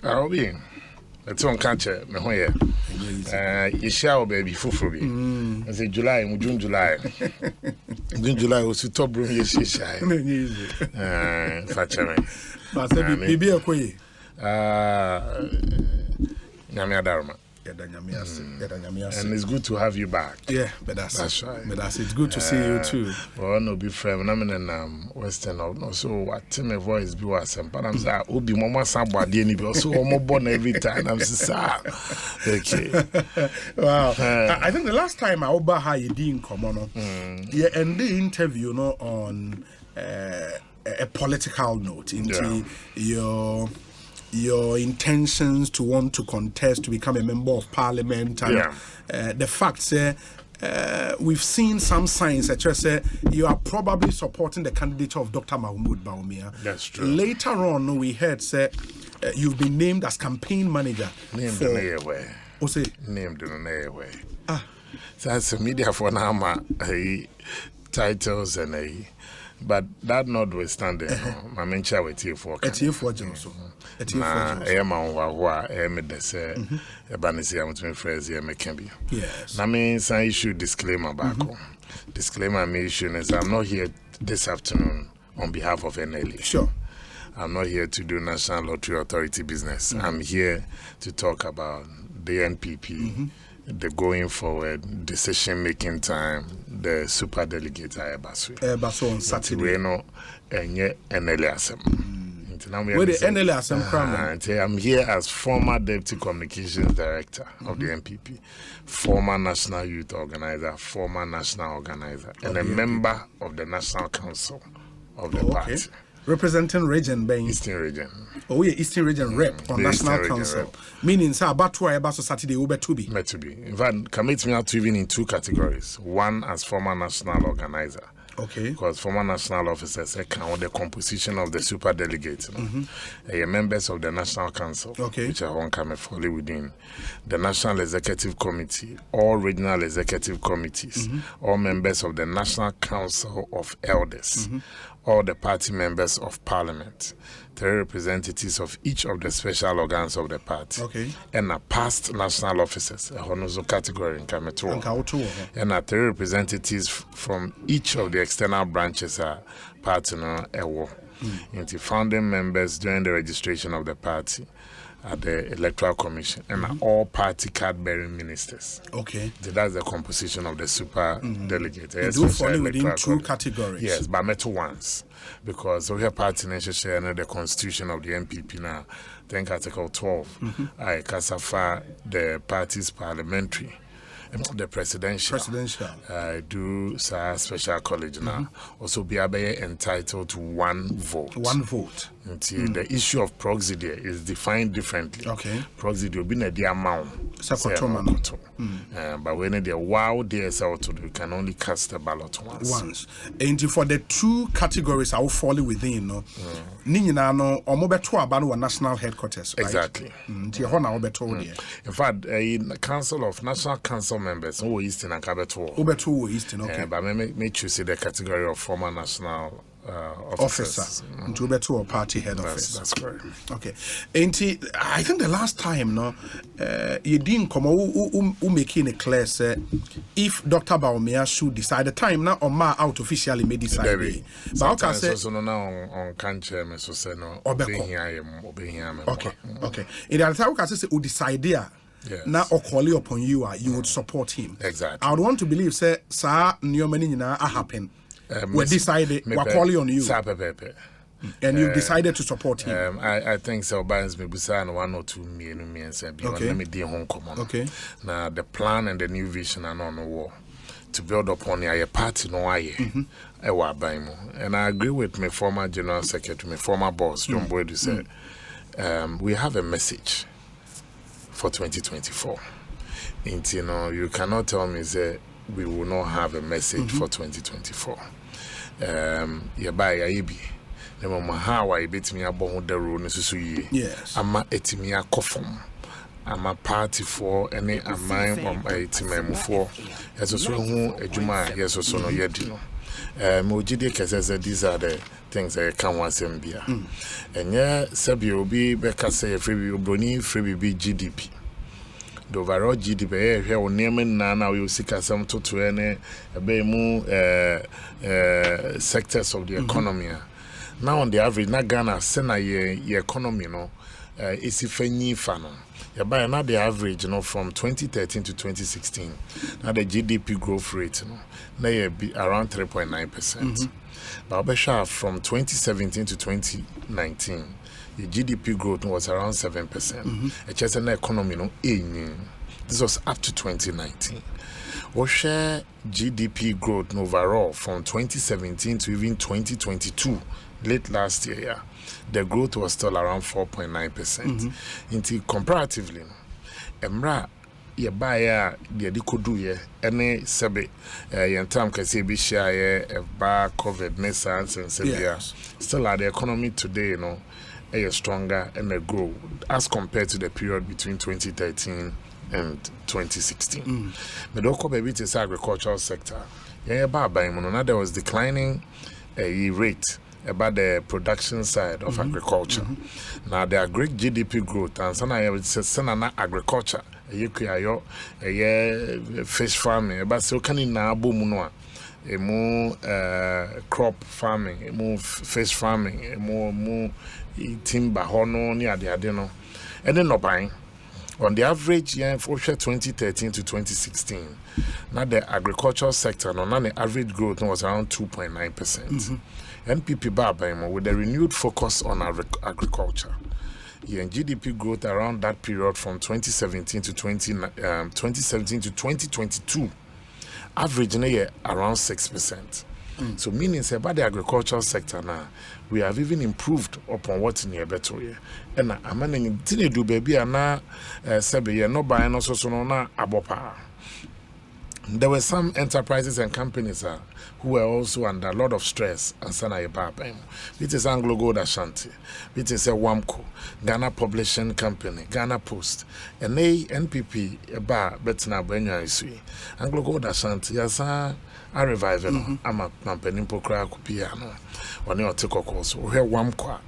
I'll be. It's on catcher, me hoye. You shall baby fufubi. I say July, June, July. June, July was to top room, yes, shy. Fatcher. But maybe a quay. Namia Dharma. And it's good to have you back. Yeah, but that's right. But it's good to see you too. Well, no be friend. I'm in Western. No, so what? My voice be was but I'm saying, "Obi, mama, somebody, any be so more born every time." I'm saying, okay. Wow. I think the last time I over how you didn't come on, yeah, and the interview, on a political note into your intentions to want to contest to become a member of parliament and the fact we've seen some signs that say you are probably supporting the candidature of Dr. Bawumia. That's true. Later on we heard you've been named as campaign manager. Named in a way. Named in a way. So that's a media for now titles and but that notwithstanding, my main chair with you for a tier for Johnson. I am on what I am the say a banisi. I'm to phrase here, McKenby. Yes. I mean, some issue disclaimer back home. Disclaimer mission is I'm not here this afternoon on behalf of NLA. Sure. I'm not here to do National Lottery Authority business. I'm here to talk about the NPP. The going forward decision making time, the super delegates are Basu on Saturday. No, and yet NLA. Where the NLA I'm here as former Deputy Communications Director of the NPP, former National Youth Organizer, former National Organizer, and a member of the National Council of the party. Representing region being Eastern Region. Oh, yeah, Eastern Region rep on National Council. Rep. Meaning, sir, about 2 hours Saturday, over to be. Met to be. In fact, commit me out to even in 2 categories. One as former national organizer. Okay. Because former national officers account the composition of the super delegates. Members of the National Council, which are one come fully within the National Executive Committee, all regional executive committees, all members of the National Council of Elders, all the party members of Parliament, 3 representatives of each of the special organs of the party, and past national officers, a honozo category in Kameto, and 3 representatives from each of the external branches are party into founding members during the registration of the party at the Electoral Commission, and all party card-bearing ministers. Okay. So that's the composition of the super delegate. You do fall within 2 categories. Yes, but metal ones. Because we have party nation share the constitution of the NPP now. I think Article 12. I Kasafa, the party's parliamentary. The presidential. I do special college now. Also be entitled to 1 vote. 1 vote. Until the issue of proxy there is defined differently. Okay. Proxy will be the amount. But when the wow there is out, you can only cast the ballot once. And for the 2 categories I will fall within, no. Nina no or mobeto abano national headquarters. Right? Exactly. In fact, a council of national council members who Eastern and Kabeto. Obeto Eastern, okay. But may choose the category of former national officer into Obeto party head office. That's correct. Okay. And I think the last time, no, you didn't come making it clear, say, if Dr. Bawumia should decide the time now or ma out officially may decide. But I say so now on cancer, me so say no. Okay. In the time, I say we decide there. Yes. Now, or call upon you, you would support him. Exactly. I would want to believe, say, sir, new many happen. We decided we're calling on you. And you've decided to support him. I think so. Binds me beside 1 or 2 million and let me deal home common. Okay. Now the plan and the new vision are on the wall to build upon your party no and I agree with my former general secretary, my former boss, John Boyd, who said we have a message for 2024. And you cannot tell me that we will not have a message for 2024. How I bet me about the road necessary. Yes. I'm a etimia coffin. I'm a party for any a mine on a team for. As a so a Juma, yes, or so no yet. Mojide Kazeza, these are the things that can once be. And yeah, Sabi will be Becca say free Bruni, free GDP. The overall GDP here on Yemen now you see some to any sectors of the economy. Now on the average, na Ghana sena ye economy no is if any fan. Yeah, by now the average, from 2013 to 2016, now the GDP growth rate, now be around 3.9%. But from 2017 to 2019, the GDP growth was around 7%. It's just an economy, this was up to 2019. We share GDP growth overall from 2017 to even 2022, late last year, the growth was still around 4.9%. Into comparatively, Emra ye buy the dikodu ye any sebe yen time can say be share bar COVID nesans and severe. Still at the economy today, is stronger and a grow as compared to the period between 2013 and 2016. Medoko baby to the agricultural sector. Yeah, there was declining rate about the production side of agriculture. Now there are great GDP growth and some agriculture. Fish farming, but so can in Nabu crop farming, fish farming, more timber, hono near the adeno, and then no buying. On the average year for 2013 to 2016, now the agricultural sector, the average growth was around 2.9%. NPP Baba with a renewed focus on agriculture. GDP growth around that period from 2017 to 2022, averaging around 6%. So meaning about the agricultural sector now, we have even improved upon what's near better. And I'm managing to do baby and now no buying also so no abopa. There were some enterprises and companies who were also under a lot of stress and sana ebaba. It is Anglo Gold Ashanti, it is a Awuku, Ghana Publishing Company, Ghana Post, and they NPP eba betina benyo isui. Anglo Gold Ashanti yasa a revival I'm a company pokra kupiano. One or take a course or here Awuku.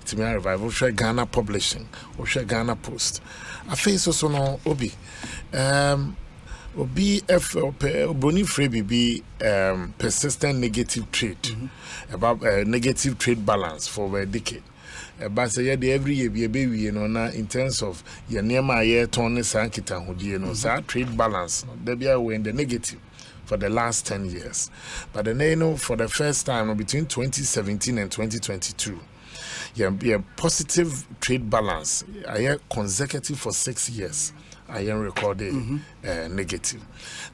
To me, revival share Ghana Publishing or share Ghana Post. I face also no obi. Boni Frebi be persistent negative trade about negative trade balance for a decade. But say every year be a baby, in terms of your near year tone sankita hudi, trade balance, they be away in the negative for the last 10 years. But then for the first time between 2017 and 2022. Be a positive trade balance. I hear consecutive for 6 years. I am recording negative.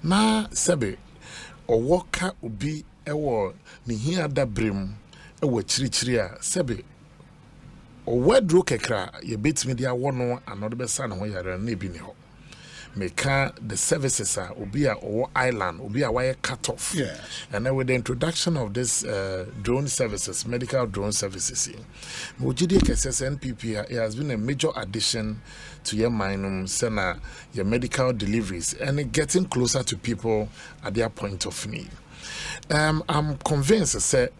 Na sebe owoka ubi ewo ni hia da brim ewo chirichiria sebe owedro kekra ye betimi dia wono anodo besa na ho yare na ebi ni ho. Meka the services are obi a owo island obi a why cut off. And then with the introduction of this drone services, medical drone services, Mojide Kesese NPP, it has been a major addition to your minum sena your medical deliveries and getting closer to people at their point of need. I'm convinced that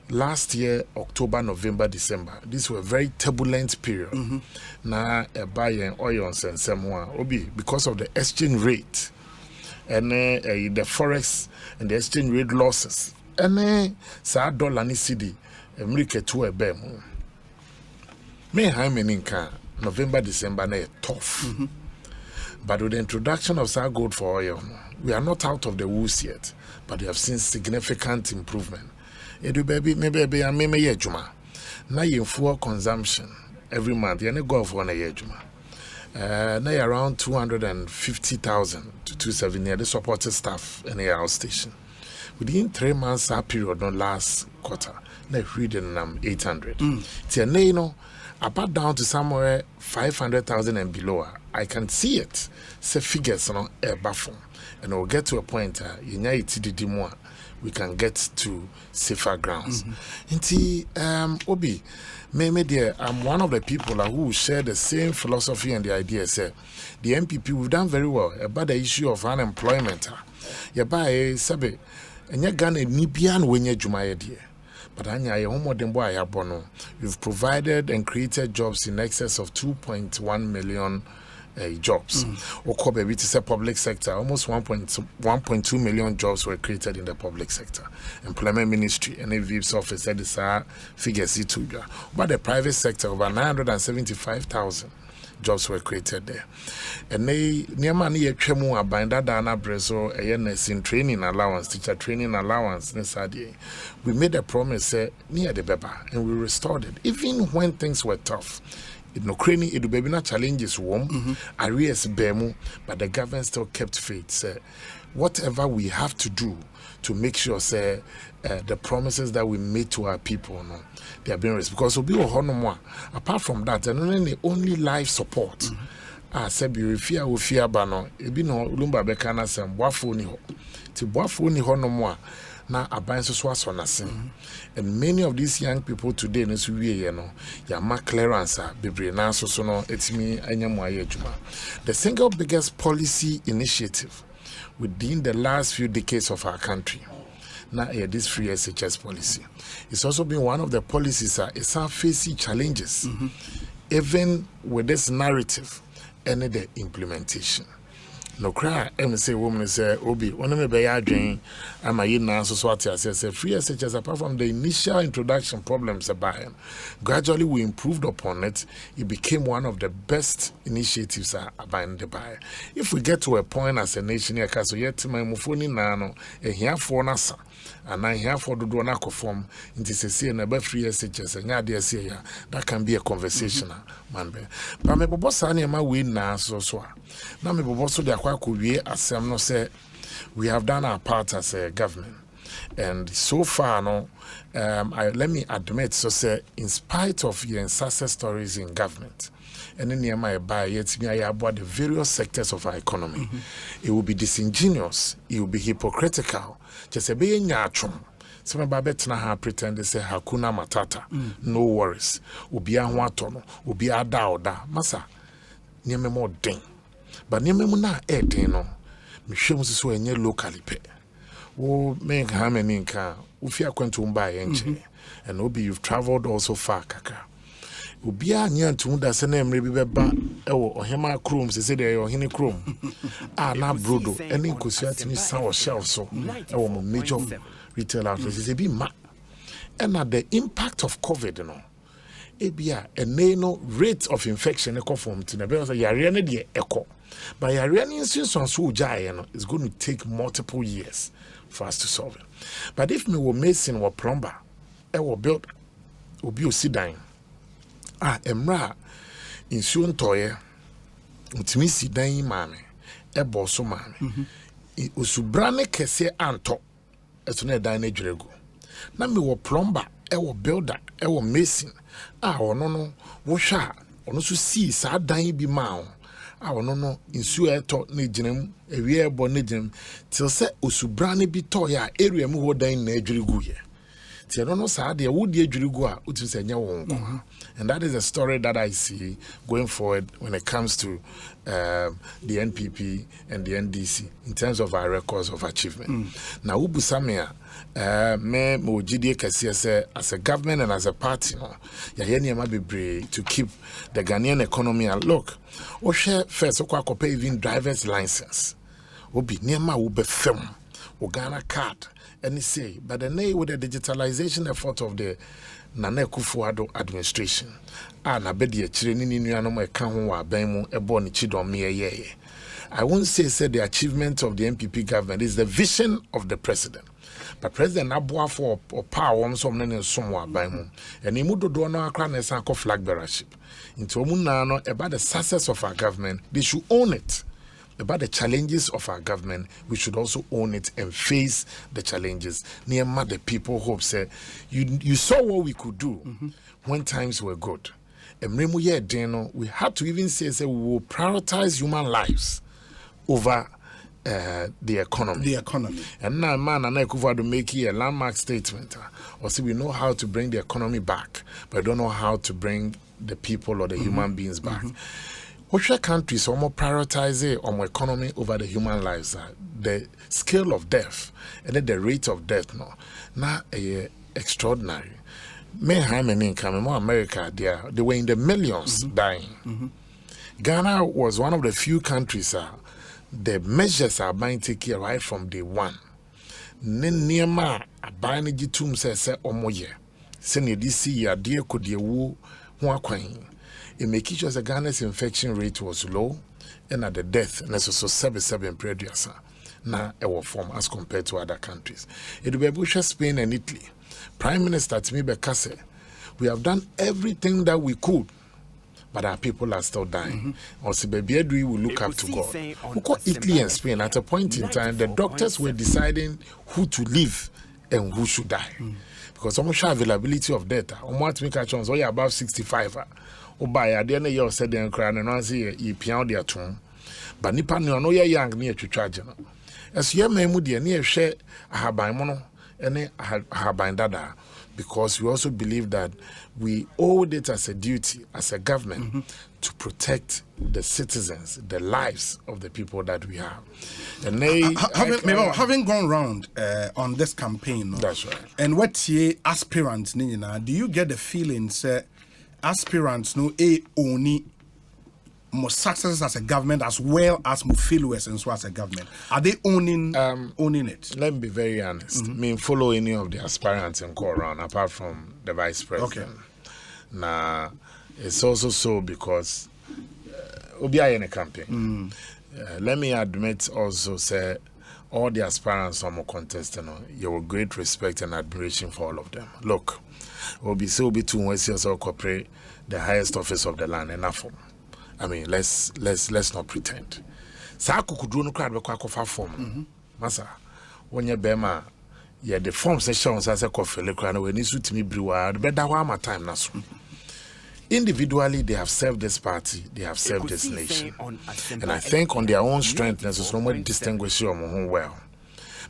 last year, October, November, December, these were very turbulent period. Now, buying oil and someone obi because of the exchange rate and the forex and the exchange rate losses. And sa dollar ni cedi America to a bem. Me how many November, December na tough. But with the introduction of Sa gold for oil, we are not out of the woods yet, but we have seen significant improvement. Edu baby, maybe I may ye juma. Now you full consumption every month. You go for a year juma. Now around 250,000 to 270. The supported staff in the house station. Within 3 months, that period, not last quarter. Now reading 800. Tianeno, apart down to somewhere 500,000 and below. I can see it. Say figures on a baffle, and we'll get to a point. We can get to safer grounds. Obi, maybe dear, I'm one of the people who share the same philosophy and the idea. Say, the MPP we've done very well about the issue of unemployment. By Sabe, And ya Ghana ni bian wenye jumaye die. But anya ye homo dembo ayabono. We've provided and created jobs in excess of 2.1 million jobs. Oko baby to say public sector, almost 1.2 million jobs were created in the public sector. Employment Ministry and AVIP's office said this figures too. But the private sector, over 975,000 jobs were created there. And they near money a tremu abinda dana breso a nursing training allowance, teacher training allowance. We made a promise near the beba and we restored it. Even when things were tough. It no cranny, it will be not challenges warm, arrears bemu, but the government still kept faith. Say, whatever we have to do to make sure, say, the promises that we made to our people, no, they are being raised. Because we'll be a apart from that, and only life support. Said you fear bano, it be no lumba bekana sem wafu ni ho. Ti wafu ni ho no more. Na abanso so asonasen and many of these young people today no so wie ye no ya ma clearance bebre na so no etimi anyamo aye adwuma. The single biggest policy initiative within the last few decades of our country na this free SHS policy. It's also been one of the policies is facing challenges even with this narrative and the implementation. No cry, and say woman say Obi, one me be adwen ama yi na so ati say free SHS apart from the initial introduction problems about gradually we improved upon it. It became one of the best initiatives about the buy. If we get to a point as a nation here, so yet my mufoni na no here for nasa and I here for do na conform into say na be free SHS and ya dey say ya that can be a conversation man be. But me bobo sa na ma we na so na me bobo so dey could we asem no say we have done our part as a government, and so far no let me admit so say in spite of your success stories in government and in my buy yet me about the various sectors of our economy, it will be disingenuous, it will be hypocritical just a be nyachum. Some babet na ha pretend they say hakuna matata, no worries, ubi ahwatono, ubi ada masa nyeme more ding. But nyeme na no me hwem so enye locally pe wo me ha mani nka wo fi akwantu mba yenche and obi you've traveled also far kaka obi a nya ntu da se na emre bi beba ewo ohema krom se de ohene krom na brodo eni nkosu atimi san o shelf so ewo mo major retail outlets se bi ma and the impact of COVID no ebia no rate of infection e conform to na be so yare na de eko. But it's going to take multiple years for us to solve it. But if me were mason or plumber, I will build obi osidine. Emra in soon toye, utimi sidine mame, bosso mame. Usubrane kese anto, as soon as dine drego. Na me were plumber, I will builder, I will mason. No, washa, or no see, sad dine be mao. No insu eto ne ginem ewie ebo ne ginem till se osubrane bi to ya area mu ho dan na adwirigu ye ti no sa de wo de adwirigu a utu se nya wo nko. And that is a story that I see going forward when it comes to the NPP and the NDC in terms of our records of achievement. Now ubusamia me mojidie kase say as a government and as a party no ya ye niam bebre to keep the Ghanaian economy and look o share first kwa kopa even driver's license obi niam wo be fem o Ghana card and say but the nay with the digitalization effort of the Nana Akufo-Addo administration na bedi akire ni nuanom eka ho wa ban mu ebo ni chidom me I won't say the achievement of the NPP government is the vision of the president. But President Abuafo or power some nene somewhere by mu. And he moved do no akra na san flag bearership. Into omunano about the success of our government, they should own it. About the challenges of our government, we should also own it and face the challenges. Near the people hope say you saw what we could do when times were good. And we had to even say we will prioritize human lives over the economy. The economy. And now, man, and I could make a landmark statement. Or say we know how to bring the economy back, but don't know how to bring the people or the human beings back. Which countries almost prioritize on economy over the human lives? The scale of death and then the rate of death now extraordinary. May how many income more America they were in the millions dying. Ghana was one of the few countries the measures are being taken right from day one. Nenema aban gitum se omoye. Sene this year dear could ye woo one. It make sure the Ghana's infection rate was low and at the death and so 77 previous now our form as compared to other countries. It will be Spain and Italy. Prime Minister Timibe Kase, we have done everything that we could, but our people are still dying. Also, baby, we will look up to God. We call Italy and Spain at a point in time, the doctors were deciding who to live and who should die. Because almost availability of data, almost make a chance, oh, you're above 65. Oh, by a day, you said, and crying, and I say, you piano their tomb. But Nipan, you know, you're young near to charge. As your memory near share, I have by mono, and I have by dada. Because we also believe that we owe it as a duty, as a government, to protect the citizens, the lives of the people that we have. And they, having gone round on this campaign, that's right. And what ye aspirants, do you get the feeling, sir, aspirants only more success as a government as well as more failures and so as a government? Are they owning it? Let me be very honest. I mean, follow any of the aspirants and go around apart from the vice president. Okay. Now, it's also so because we are in a campaign. Let me admit also, say, all the aspirants are more contesting. You have great respect and admiration for all of them. Look, we'll be two ways also cooperate the highest office of the land enough. I mean, let's not pretend. Sa kukudu no crowd be kwa kofa form. Masa, when you bema, yeah, the form sessions as a coffee crowd when you suit me brewer, better one my time na so. Individually, they have served this party, they have served this nation. And I think on their own strength, there's no more distinguish you well.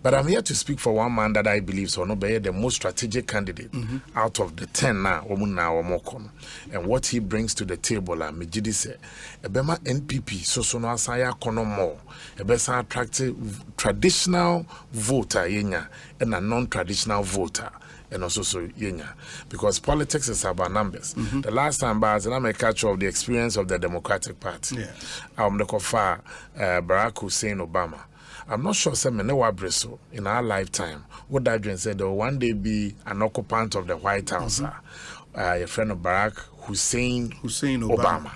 But I'm here to speak for one man that I believe so no be the most strategic candidate out of the 10 now, and what he brings to the table. Mejidi say, Ebema NPP, so no asaya kono more, Ebesa attractive traditional voter yenya and a non-traditional voter. And also so yenya, because politics is about numbers. The last time I was a catch of the experience of the Democratic Party. The Kofa Barack Hussein Obama. I'm not sure some Breso in our lifetime would that said there will one day be an occupant of the White House, a friend of Barack Hussein Obama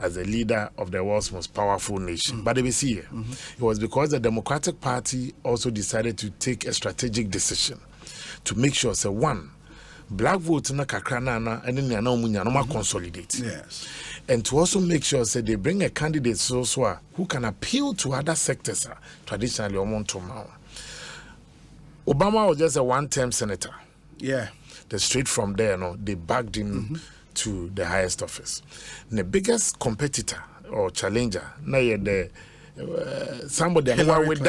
as the leader of the world's most powerful nation. But they will see it was because the Democratic Party also decided to take a strategic decision to make sure, say, one, black votes na kakranana and then no consolidate. Yes. And to also make sure say they bring a candidate who can appeal to other sectors traditionally Obama was just a one-term senator. Yeah. Straight from there, they backed him to the highest office. And the biggest competitor or challenger, somebody who with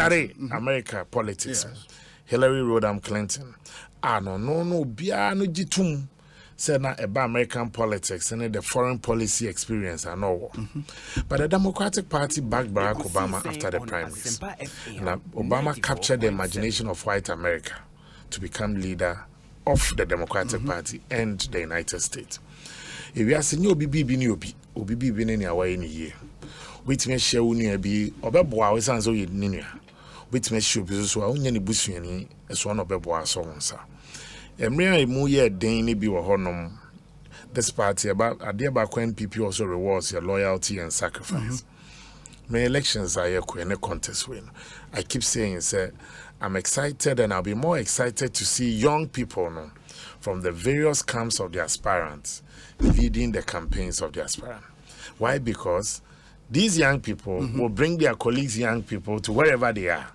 America politics. Yes. Hillary Rodham Clinton. No, biano jitum. Said na about American politics and the foreign policy experience and all. But the Democratic Party backed Barack Obama after the primaries. And Obama captured the imagination of white America to become leader of the Democratic Party and the United States. If you are saying Obi in our year, which may share unia be Obeboa is answer in which may show business or only busuani as one of Beboa songs. Emre mu ye den ni bi wo honom. This party about Adiaba NPP also rewards your loyalty and sacrifice. My elections are in a contest win. I keep saying, sir, I'm excited and I'll be more excited to see young people from the various camps of the aspirants leading the campaigns of the aspirant. Why? Because these young people will bring their colleagues, young people, to wherever they are.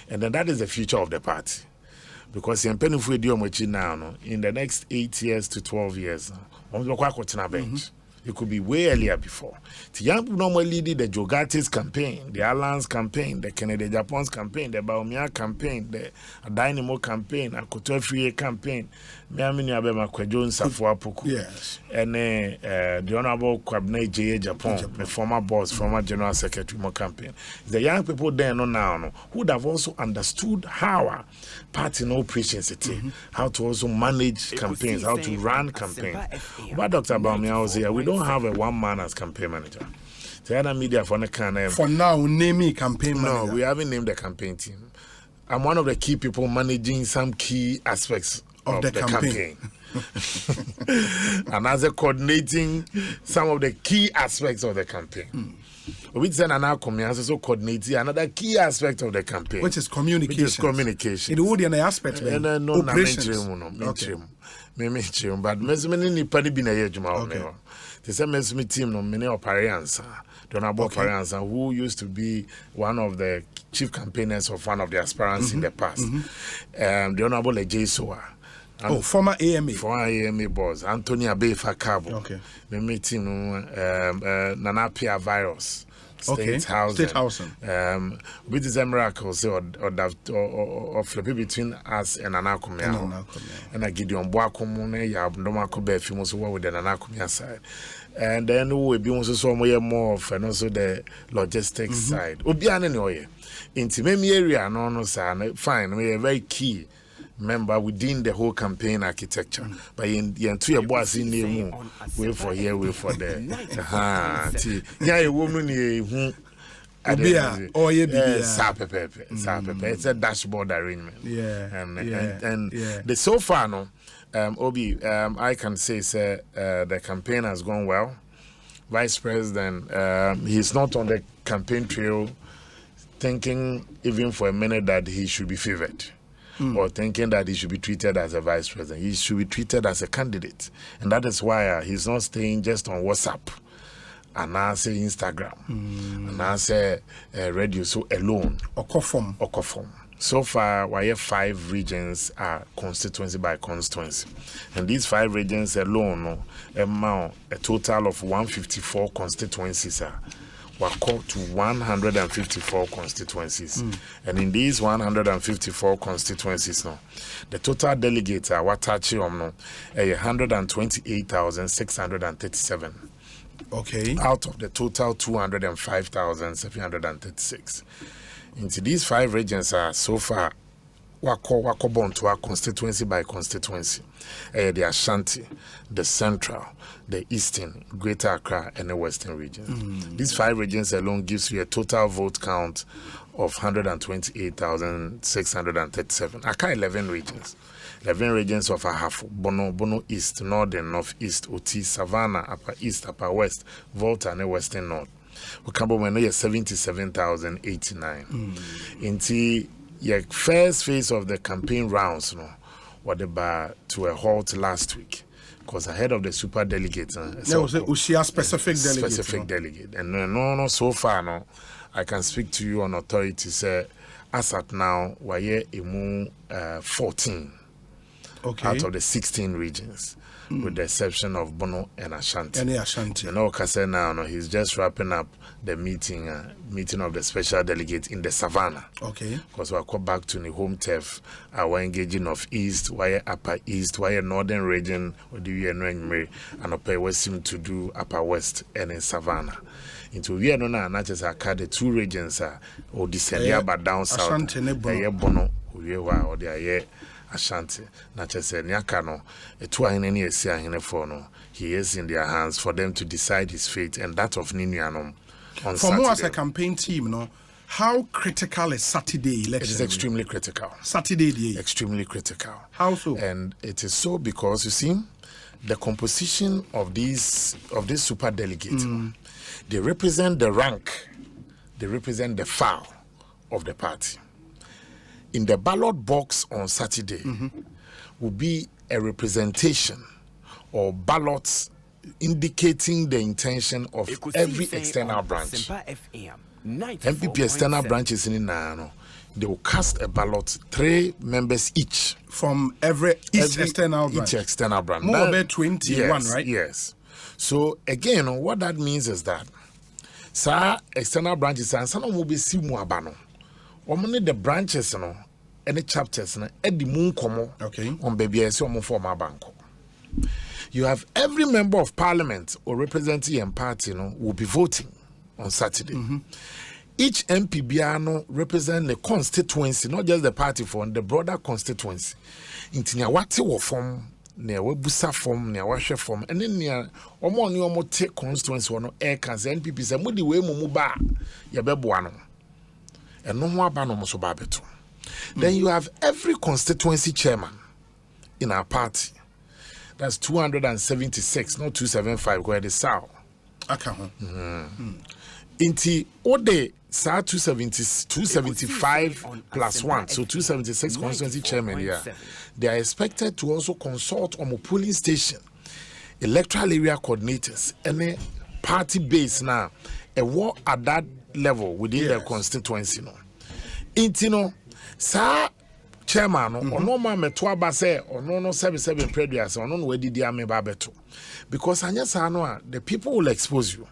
And then that is the future of the party. Because in the next 8 years to 12 years, it could be way earlier before. The young people normally lead the Jogatis campaign, the Alliance campaign, the Kennedy Japan's campaign, the Bawumia campaign, the Dynamo campaign, the Kotoefriye campaign, me amini abema Kwadwo Nsafo Apoku. Yes. And the Honorable Kwabena J. Japan, the former boss, former general secretary of campaign. The young people there now who would have also understood how party no patience how to also manage campaigns, how to run campaigns. But Dr. Bawumia was here. We don't have a one man as campaign manager. The other media for now, name me campaign manager. No, we haven't named the campaign team. I'm one of the key people managing some key aspects of the campaign. And as a coordinating some of the key aspects of the campaign. We send an outcome also coordinating another key aspect of the campaign, which is communication. It would be an aspect. No, operations. But many party been a year. The same team no many operations. Who used to be one of the chief campaigners of one of the aspirants in the past. The Honorable Ejesoa. Former AMA. Former AMA boss, Anthony Abefa Cabo. Okay. We meet him, Nanapia Virus. State Housing. With the miracles or flipping between us and Anakumia. And I Gideon Boakumune, Yabnomako Befimos with the Anakumia side. And then we will be also somewhere more of and also the logistics side. Ubian anyway. Intimate area, no, fine. We are very key member within the whole campaign architecture. But in the entire boss in the way for here, way for there. Yeah, a woman who it's a dashboard arrangement. And the so far no Obi I can say the campaign has gone well. Vice President he's not on the campaign trail thinking even for a minute that he should be favored. Or thinking that he should be treated as a vice president. He should be treated as a candidate. And that is why he's not staying just on WhatsApp and now say Instagram and now say radio so alone. Okofom. So far, we have 5 regions are constituency by constituency. And these 5 regions alone amount a total of 154 constituencies were called to 154 constituencies. And in these 154 constituencies, the total delegates are 128,637. Okay. Out of the total 205,736. Into these 5 regions are so far Wakobon to our constituency by constituency. The Ashanti, the Central, the Eastern, Greater Accra, and the Western regions. These 5 regions alone gives you a total vote count of 128,637. Accra 11 regions. 11 regions of Ahafo, Bono East, Northern, Northeast, Oti, Savannah, Upper East, Upper West, Volta, and the Western North. We come over here 77,089. Into your first phase of the campaign rounds, what about to a halt last week? Because ahead of the super delegates, there was a specific delegate. Specific delegate. And no, so far, I can speak to you on authority. Say, as at now, we're here 14 out of the 16 regions, with the exception of Bono and Ashanti. And Okase now, he's just wrapping up the meeting of the special delegate in the Savannah. Okay. Because we'll come back to the home turf. We're engaging of East, why Upper East, why Northern region, what do you and Upper West seem to do Upper West and in Savannah. Into we are not just the 2 regions or the but down south. Bono, or the Ashanti, not just a Nyakano, a 2 in any for he is in their hands for them to decide his fate and that of Ninianum on for more as a campaign team, how critical is Saturday election? It is extremely critical. Saturday day. Extremely critical. How so? And it is so because you see, the composition of these super delegates, they represent the rank, they represent the file of the party. In the ballot box on Saturday will be a representation or ballots indicating the intention of every external branch. MPP external branches in Nano, they will cast a ballot, 3 members each. From each external branch. Each external branch. More about 21, right? Yes. So again, what that means is that external branches and some will be simuabano. Only the branches, any chapters na edi mu nkomo on baby ese omo form abanko. You have every member of parliament or representing your party will be voting on Saturday. Each MP biano represent the constituency, not just the party form, the broader constituency. Intinya wati wo form, ne webusa form, ne washe form, and then near omo ni omo take constituency no air cancer NPP say mudi we mu ba ya beboano. And no ho aba no mo so ba beto. Then you have every constituency chairman in our party. That's 276, not 275, where the south. Inti ode sa 275 plus 1, so 276 constituency chairman here. They are expected to also consult on a polling station, electoral area coordinators, and party base now, a war at that level within their constituency. Inti sa chairman no ma meto aba say no 77 previous no we didi ame babeto because anya sa no the people will expose you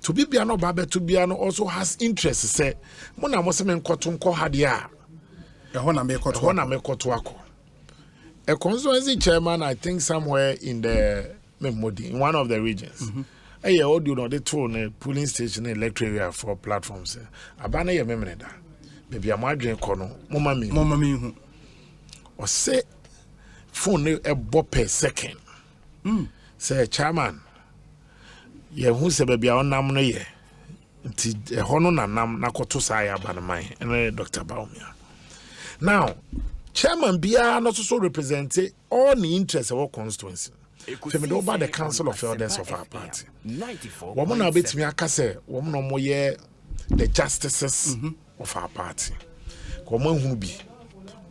to be no babeto bia no also has interest say mo na mo se men koto nko hade a ho na me koto ako a constituency chairman I think somewhere in the Memodi in one of the regions eh audio no they told a polling station electoral area for platforms abana ye memene da baby amadwen kono mama mi hu or say phone a bob per second. Say chairman, ye who say baby on nam no ye. Nti hono na nam na koto saya banamai and Dr. Bawumia. Now, chairman bia not so represent all the interests of our constituency. Femi do ba the council of elders of our party. Woman na betimi aka say woman no mo ye the justices of our party. Woman hu bi,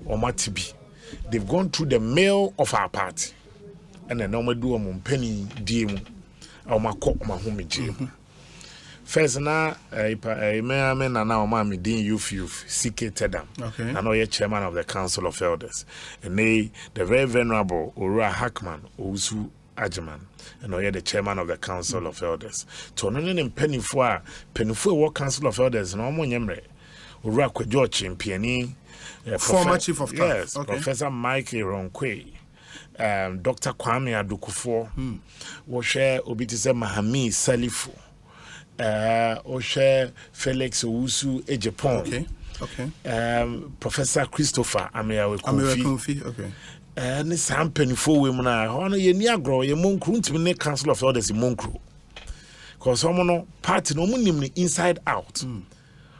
omati bi. They've gone through the mail of our party. And then we do a penny DM or my cock my home gym. First now, I may now mammy Dean youth CK Tedam. I know you're chairman of the Council of Elders. And they the very venerable Ura Hackman, Usu Ajaman. And you're the chairman of the Council of Elders. To none penny for what Council of Elders no more yemre. Ura George in Piani. Former chief of staff. Yes, Professor Mike Ronkwe, Dr. Kwame Adukufo, Oshe Obitise Mahami Salifu, Oshe Felix Owusu Ejepon, Professor Christopher Ameyawe, and some pennyful women are on a Niagro, a Monkru to the Council of Elders in Monkru. Because someone party no money inside out.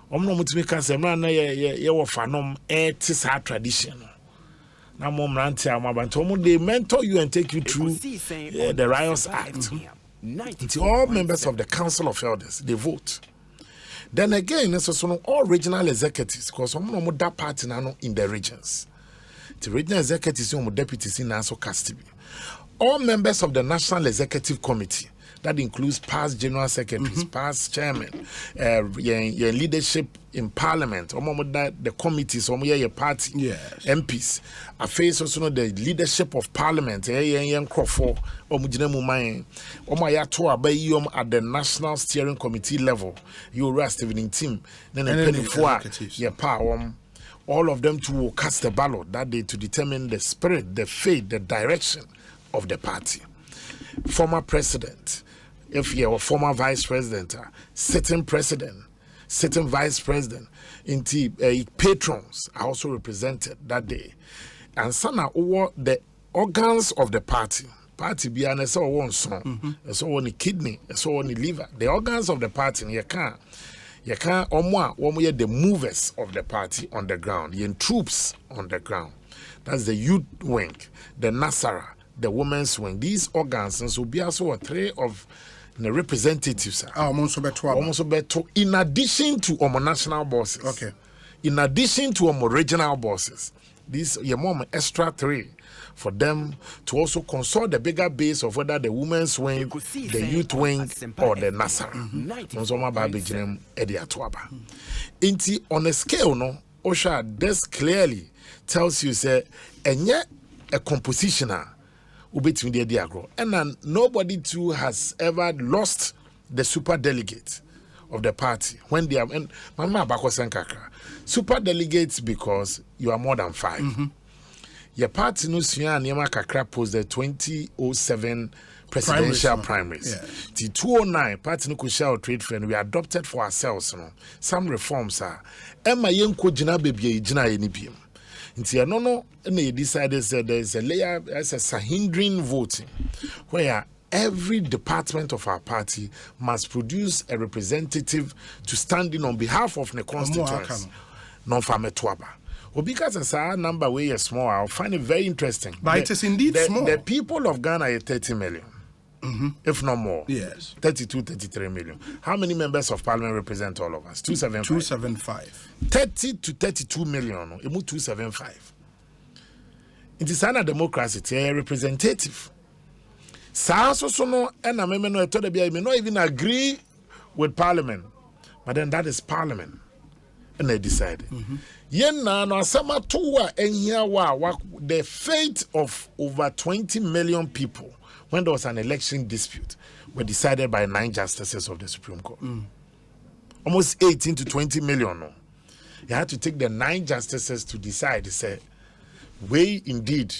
Omno mutimi ka se mra na ye wo fanom tisa tradition na mom ranti amabanto omo they mentor you and take you through the Riots Act. It's all members of the Council of Elders they vote. Then again so all regional executives because omo that party na no in the regions. The regional executives omo deputies in also custody. All members of the National Executive Committee. That includes past general secretaries, past chairmen, your leadership in parliament, the committees, your party, MPs. I face also the leadership of parliament, at the national steering committee level. You rest evening team, then all of them to cast the ballot that day to determine the spirit, the fate, the direction of the party. Former president. If you're a former vice president, sitting president, sitting vice president, patrons are also represented that day. And some are over the organs of the party. Party be an so one song, so one kidney, so one liver. The organs of the party, you can't the movers of the party on the ground, the troops on the ground. That's the youth wing, the Nasara, the women's wing. These organs and so be also a tray of the representatives in addition to our national bosses. In addition to our regional bosses, these your mom extra three for them to also consult the bigger base of whether the women's wing, the youth wing, or the NASA. On a scale, no, Osha, this clearly tells you say, and yet a compositioner. And nobody too has ever lost the super delegate of the party when they are and Mama Bakosen Kakra. Super delegates because you are more than 5. Your party no suya Niema Kakra post the 2007 presidential primaries. The 2009 party no kushia trade friend we adopted for ourselves. Some reforms are Emma Yenko Jina baby Jina Enibim. Inti no and they decided that there is a layer as a Sahindrin voting where every department of our party must produce a representative to stand in on behalf of the constituents. Non fametwaba. Well, because it's a number way small, I'll find it very interesting. But it is indeed small. The people of Ghana are 30 million. If not more. Yes. 32, 33 million. How many members of parliament represent all of us? 275. 275. 30 to 32 million. 275. It is a democracy. It's a representative. So no, and I may not even agree with parliament. But then that is parliament. And they decided. The fate of over 20 million people when there was an election dispute were decided by 9 justices of the Supreme Court. Almost 18 to 20 million. No. You had to take the 9 justices to decide to say, we indeed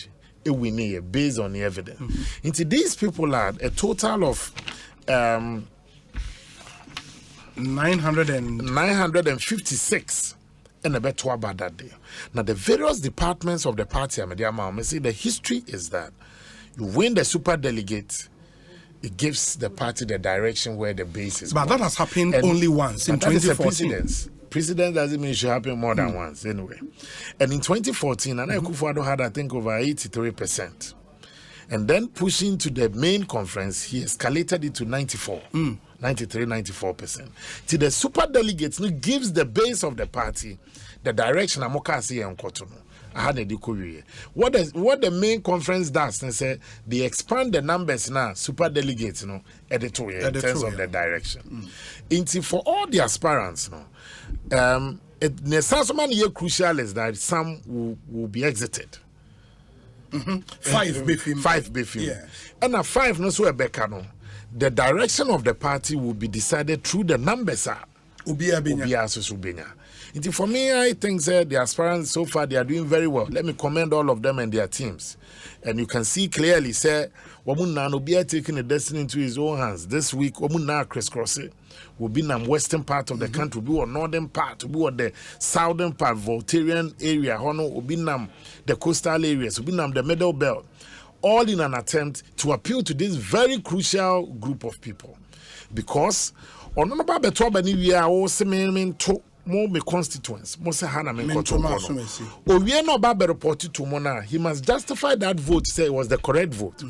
a winner based on the evidence. Into these people are a total of 956 and a bit about that day. Now the various departments of the party, I see the history is that you win the super delegate, it gives the party the direction where the base is. But going. That has happened only once in 2014. Precedence doesn't mean it should happen more than once anyway. And in 2014, Akufo-Addo had, I think, over 83%. And then pushing to the main conference, he escalated it to 94. 93, 94%. To the super delegates, who gives the base of the party the direction Amokasi and Kotono. What the main conference does, and say they expand the numbers now, super delegates, editorial in terms of the direction. For all the aspirants, it sounds crucial is that some will be exited. 5 befim. 5 befim. Yeah. And a 5 no so a bekano. The direction of the party will be decided through the numbers. For me, I think that the aspirants so far they are doing very well. Let me commend all of them and their teams. And you can see clearly, say, Wamuna no be taking the destiny into his own hands. This week, Wamuna crisscross will be in the western part of the country, will be on northern part, will be on the southern part, Voltarian area, will be in the coastal areas, will be in the middle belt. All in an attempt to appeal to this very crucial group of people. Because on no ba beto ba ni wi a wo se me to mo me constituents mo se hana me koto no o wi no ba be report to mo na he must justify that vote, say it was the correct vote.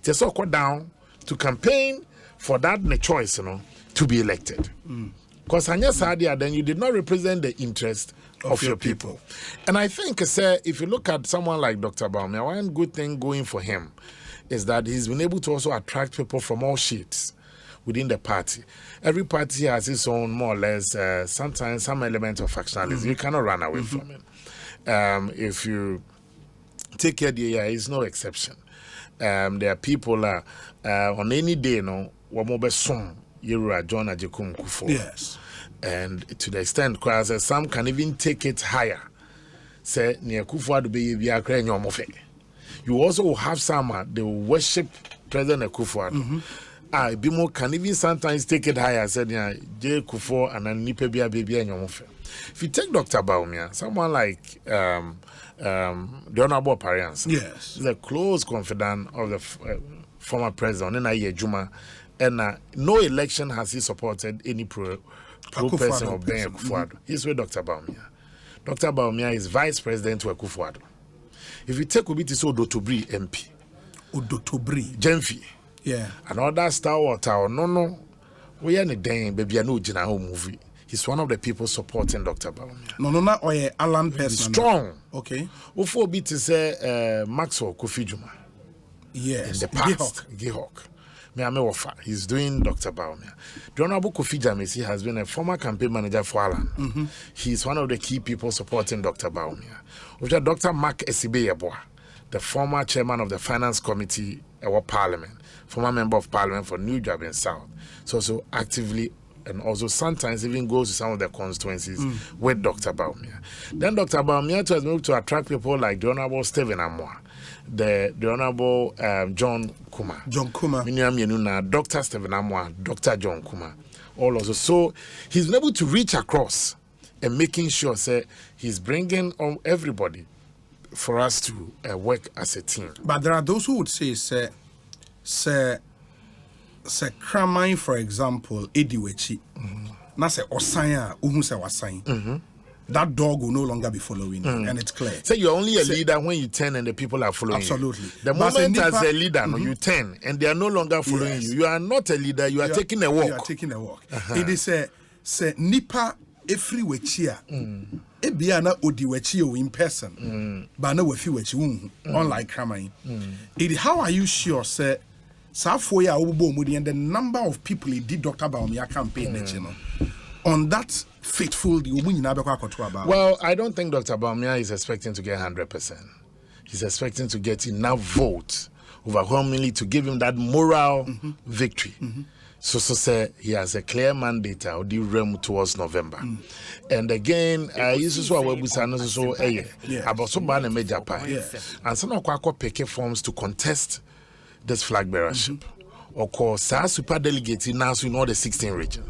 Just so go down to campaign for that choice, to be elected. Because then you did not represent the interest of your people. And I think, sir, if you look at someone like Dr. Bawumia, one good thing going for him is that he's been able to also attract people from all shades within the party. Every party has its own, more or less, sometimes some element of factionalism. You cannot run away from it. If you take care, it's no exception. There are people on any day, John Ajekum Kufo. Yes. And to the extent, because some can even take it higher. Say, near Akufo-Addo be you also have some, they worship President Akufo-Addo. Bimo can even sometimes take it higher, said, J. Kufo and then Nipebia baby and Yomofe. If you take Dr. Bawumia, someone like the Honorable Parians, yes, is a close confidant of the former president, Juma, and no election has he supported any pro person of Ben Akufo-Addo. He's with Dr. Bawumia. Dr. Bawumia is vice president to Akufo-Addo. If you take Obiti so Odotobri MP, Odotobri Jenfi, yeah, and other stalwart or no, we are in a dang baby no general movie. He's one of the people supporting Dr. Bawumia. No, or a Alan person. Strong. Okay. Ufo Obiti say Maxwell Kofi Juma. Yes. In the past, Gihok. He's doing Dr. Bawumia. The Honorable Kofi Jamesi has been a former campaign manager for Alan. He's one of the key people supporting Dr. Bawumia. We've got Dr. Mark Esibeyeboa, the former chairman of the Finance Committee of Parliament, former member of Parliament for New Job and South. So actively and also sometimes even goes to some of the constituencies with Dr. Bawumia. Then Dr. Bawumia has moved to attract people like the Honorable Stephen Amoah, the Honorable John Kuma. Dr. Stephen Amoah, Dr. John Kuma. All also. So he's been able to reach across and making sure he's bringing on everybody for us to work as a team. But there are those who would say, Kramai, for example, Ediwechi, na se Osanya, uhu se Wasain. That dog will no longer be following you, and it's clear. So you're only a leader when you turn and the people are following absolutely. You. The moment as a leader, no, you turn and they are no longer following you. You are not a leader, you are taking a walk. You are taking a walk. It is a nipa every wechia. Ebiana odiwechi in person. But no wefi wechi unlike Kramai. How are you sure, sir? And the number of people he did Dr. Bawumia campaign, on that faithful, well, I don't think Dr. Bawumia is expecting to get 100%. He's expecting to get enough votes overwhelmingly to give him that moral victory. So say he has a clear mandate or the realm towards November. And again, this is what we say about somebody major pie. And some of our picket forms to contest this flag bearership, or call super delegates in now in all the 16 regions.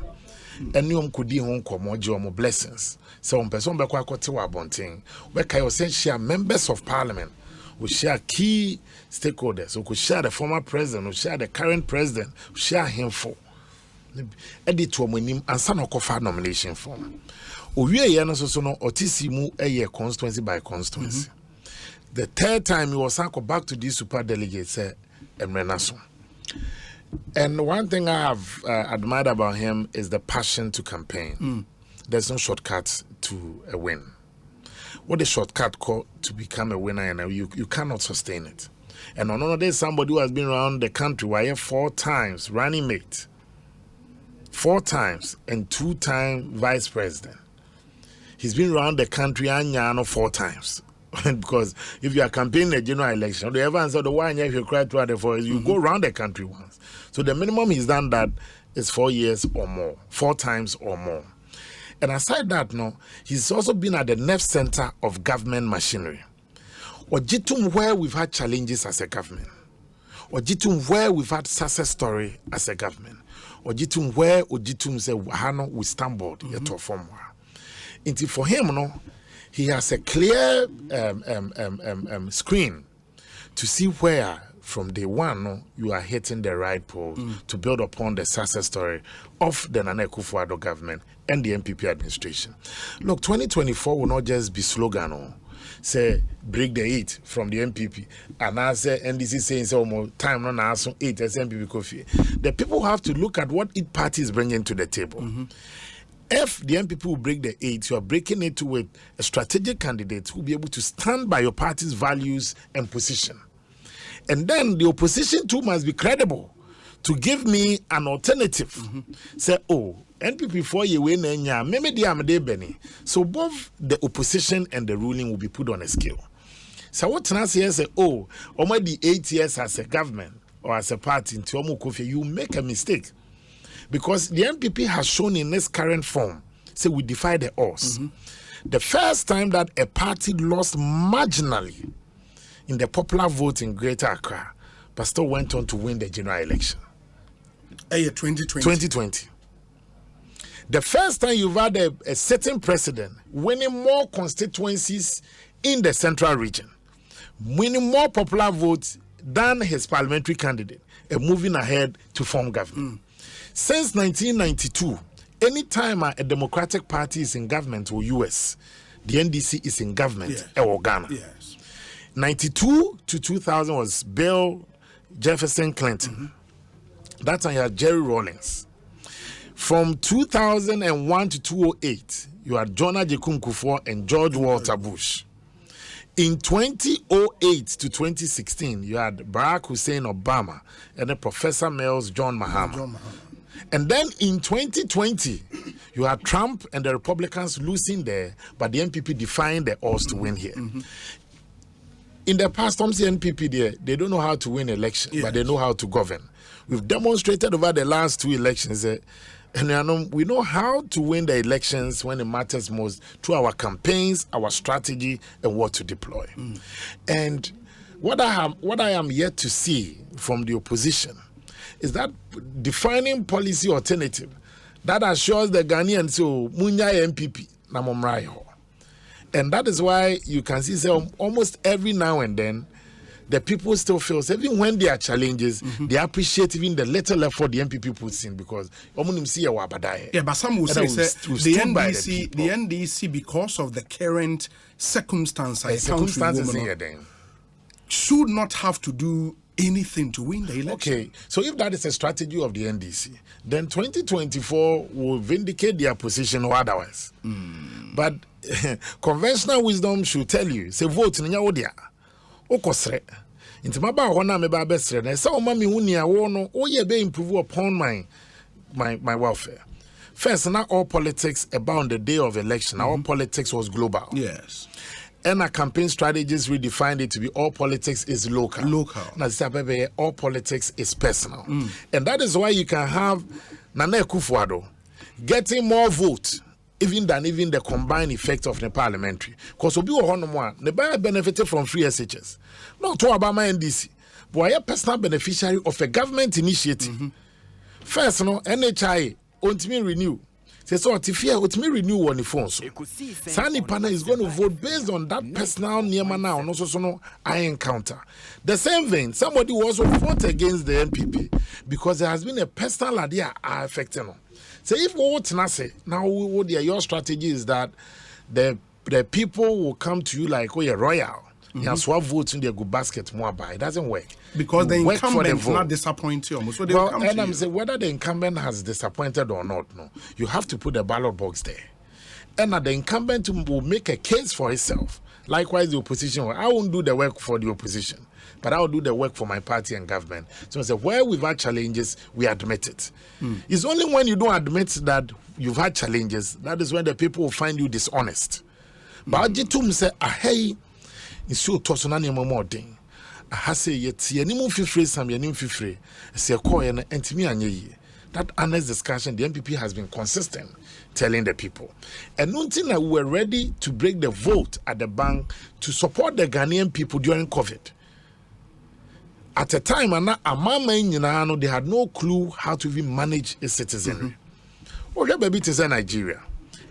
And you could be home more blessings. So on person be kwa kote bonting. We can share members of parliament, we share key stakeholders, we could share the former president, we share the current president, we share him for. Edit to monim and some of nomination form. We are no otisimu a year constituency by constituency. The third time he was back to these super delegates. And one thing I have admired about him is the passion to campaign. There's no shortcut to a win. What the shortcut called to become a winner, and you cannot sustain it. And on another day, somebody who has been around the country, why 4 times running mate, 4 times, and 2-time vice president. He's been around the country and 4 times. Because if you are campaigning a general election, the evidence of the one year you cry throughout the 4 years, you go around the country once. So the minimum he's done that is 4 years or more, 4 times or more. And aside that, no, he's also been at the nerve center of government machinery. Or jitum where we've had challenges as a government. Or jitum where we've had success story as a government. Or jitum where jitum say wahano we stumbled yet to form. Until for him, no. He has a clear screen to see where, from day one, you are hitting the right pole to build upon the success story of the Nana Akufo-Addo government and the NPP administration. Look, 2024 will not just be slogan, say, break the 8 from the NPP. And I say, NDC saying, so time on our 8 as NPP coffee. The people have to look at what each party is bringing to the table. If the NPP will break the 8, you are breaking it with a strategic candidate who will be able to stand by your party's values and position. And then the opposition too must be credible to give me an alternative. Say, oh, NPP 4 year win, maybe so both the opposition and the ruling will be put on a scale. So what can I say? Oh, already 8 years as a government or as a party in Awuku, you make a mistake. Because the NPP has shown in its current form, say we defy the odds. The first time that a party lost marginally in the popular vote in Greater Accra, but still went on to win the general election. 2020. The first time you've had a certain president winning more constituencies in the central region, winning more popular votes than his parliamentary candidate, and moving ahead to form government. Since 1992, anytime a Democratic Party is in government or US, the NDC is in government or Ghana. 92 to 2000 was Bill Jefferson Clinton. That time you had Jerry Rawlings. From 2001 to 2008, you had John Ajay Kufuor and George Walter Bush. In 2008 to 2016, you had Barack Hussein Obama and then Professor Mills John Mahama. And then in 2020, you had Trump and the Republicans losing there, but the NPP defying the odds to win here. In the past, the NPP, they don't know how to win elections, but they know how to govern. We've demonstrated over the last 2 elections that And we know how to win the elections when it matters most through our campaigns, our strategy, and what to deploy. And what I am yet to see from the opposition is that defining policy alternative that assures the Ghanaians so Munya MPP na momrayo. And that is why you can see almost every now and then the people still feel, even when there are challenges, they appreciate even the little effort the MPP puts in, because yeah, but some will say the NDC, because of the current circumstances should not have to do anything to win the election. Okay, so if that is a strategy of the NDC, then 2024 will vindicate their position or otherwise. But conventional wisdom should tell you, say vote in your odia. Okosre. Inti maba hona meba besre na sa oma mi huni a wo no oye be improve upon my welfare. First, not all politics about the day of election. All politics was global. Yes. And our campaign strategies redefined it to be all politics is local. Now, all politics is personal. And that is why you can have Nana Akufo-Addo getting more votes even than the combined effect of the parliamentary. Because Obi Ohonomwa, the buyer benefited from free SHS. Not to Obama NDC, but a personal beneficiary of a government initiative. First, NHI, ultimately renew. So ultimately renew on the phone. So Sammi Pana is going to vote based on that personal niyama now. No, so I encounter. The same vein, somebody will also vote against the MPP because there has been a personal idea affecting them. So if what now your strategy is that the people will come to you like, oh, you're royal. You swap votes in their good basket more by. It doesn't work. Because the incumbent is not disappointing almost. So well, and I'm saying whether the incumbent has disappointed or not, no, you have to put the ballot box there. And the incumbent will make a case for itself. Likewise, the opposition. I won't do the work for the opposition, but I'll do the work for my party and government. So I say, where we've had challenges, we admit it. It's only when you don't admit that you've had challenges, that is when the people will find you dishonest. But Ajitum say, hey, so tosona ne momodin aha say yeti animu fifre sam yanim fifre say koye na entimi anye. That honest discussion, the MPP has been consistent telling the people. And nothing that we were ready to break the vote at the bank to support the Ghanaian people during COVID. At a time, they had no clue how to even manage a citizenry. Okay, baby, it is Nigeria.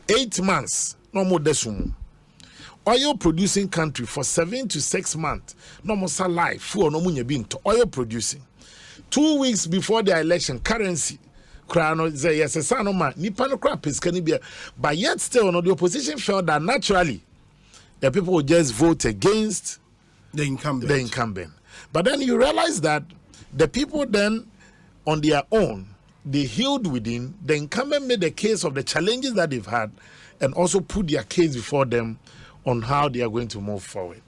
8 months, no more desum. Oil producing country for 7 to 6 months. No more salary for no money being to oil producing. 2 weeks before the election, currency. Yes, but yet still, the opposition felt that naturally the people would just vote against the incumbent. But then you realize that the people then, on their own, they healed within. The incumbent made the case of the challenges that they've had and also put their case before them on how they are going to move forward.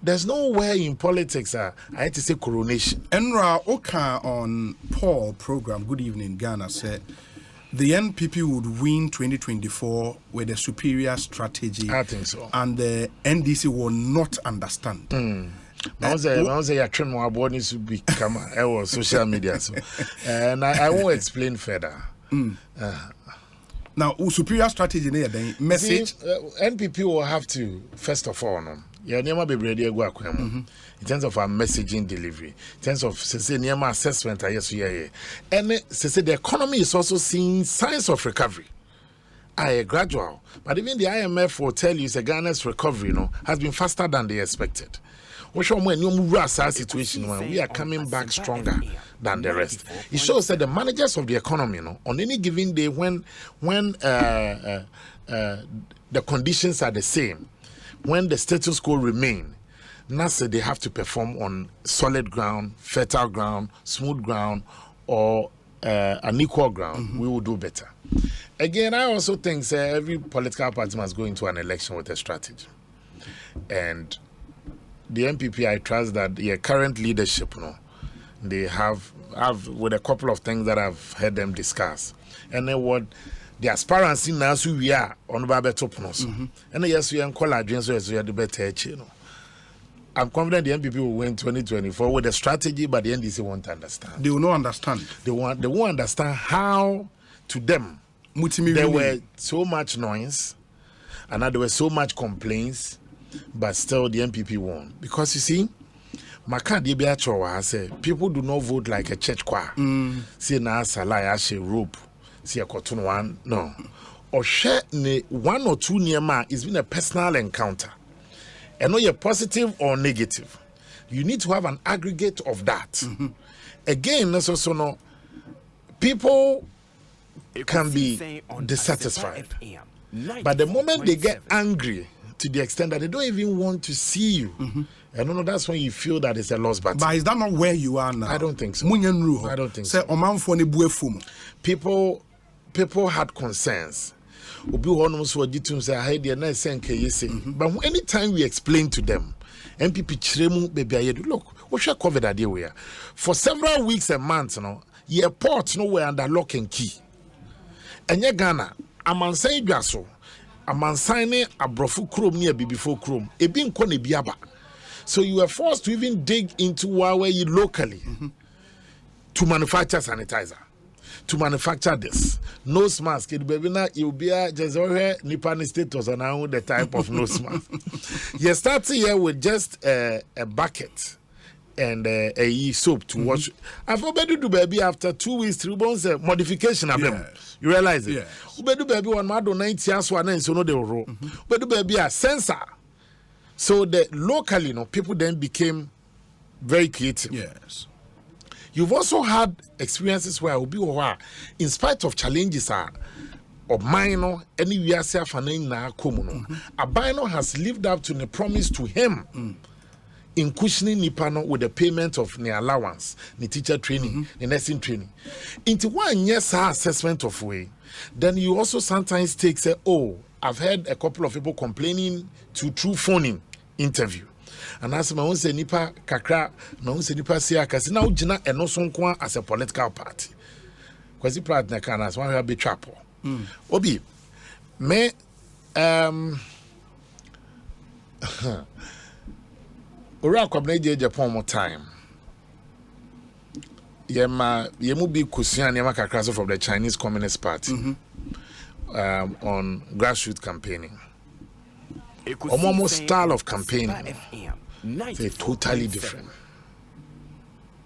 There's nowhere in politics, I had to say coronation. Enra Oka on Paul program, Good Evening Ghana, said the NPP would win 2024 with a superior strategy. I think so. And the NDC will not understand. I was a train more about needs to become social media. So, and I won't explain further. Now, superior strategy, message. NPP will have to, first of all, in terms of our messaging delivery, in terms of assessment, and the economy is also seeing signs of recovery. Gradual, but even the IMF will tell you Ghana's recovery, has been faster than they expected. Situation when we are coming back stronger than the rest. It shows that the managers of the economy, on any given day when the conditions are the same, when the status quo remain, NASA they have to perform on solid ground, fertile ground, smooth ground, or unequal ground. We will do better. Again, I also think every political party must go into an election with a strategy. And the NPP, I trust that the current leadership, they have with a couple of things that I've heard them discuss. And then what the aspirants now, so we are on Babetopnos. And yes, we are in college, so we are the better. I'm confident the NPP will win 2024 with a strategy, but the NDC won't understand. They will not understand. They won't understand how to them, there were so much noise, and there were so much complaints, but still the MPP won. Because you see, people do not vote like a church choir. See na salaya she rope, see a cotton one. No. Or share one or two near ma is been a personal encounter. And not you're positive or negative. You need to have an aggregate of that. Again, so no people can be dissatisfied. But the moment they get angry to the extent that they don't even want to see you, I don't know, that's when you feel that it's a lost battle. But is that not where you are now? I don't think so. I don't think so. People had concerns. But anytime we explain to them, MPP look, we shall cover that day. For several weeks and months, your ports nowhere under lock and key. And your Ghana, I'm saying Jaso, I'm signing a brofu chrome near before chrome, a being kone biaba. So you were forced to even dig into Huawei locally to manufacture sanitizer, to manufacture this nose mask. It be na you be just over Nippon status on how the type of nose mask. You start here with just a bucket and a soap to wash. I've already do baby after 2 weeks, 3 months modification of them. You realize it? Ubedu baby one mado 90 years one and so no they roll. Ubedu baby a sensor. So the locally, people then became very creative. Yes. You've also had experiences where in spite of challenges of minor, any we are Abino has lived up to the promise to him in cushioning Nipano with the payment of the allowance, the teacher training, the nursing training. Into one yes assessment of way, then you also sometimes take say, oh, I've heard a couple of people complaining to true phoning interview. And as my own say nipa kakra, my own say nipa siakasi now jina eno sonkwa as a political party. Kwasi prat na kana so we be chapel. Obi me ora kwabna je Japan more time. Yemu bi kusia ne kakra so from the Chinese Communist Party on grassroots campaigning. Almost style of campaigning, they're totally different.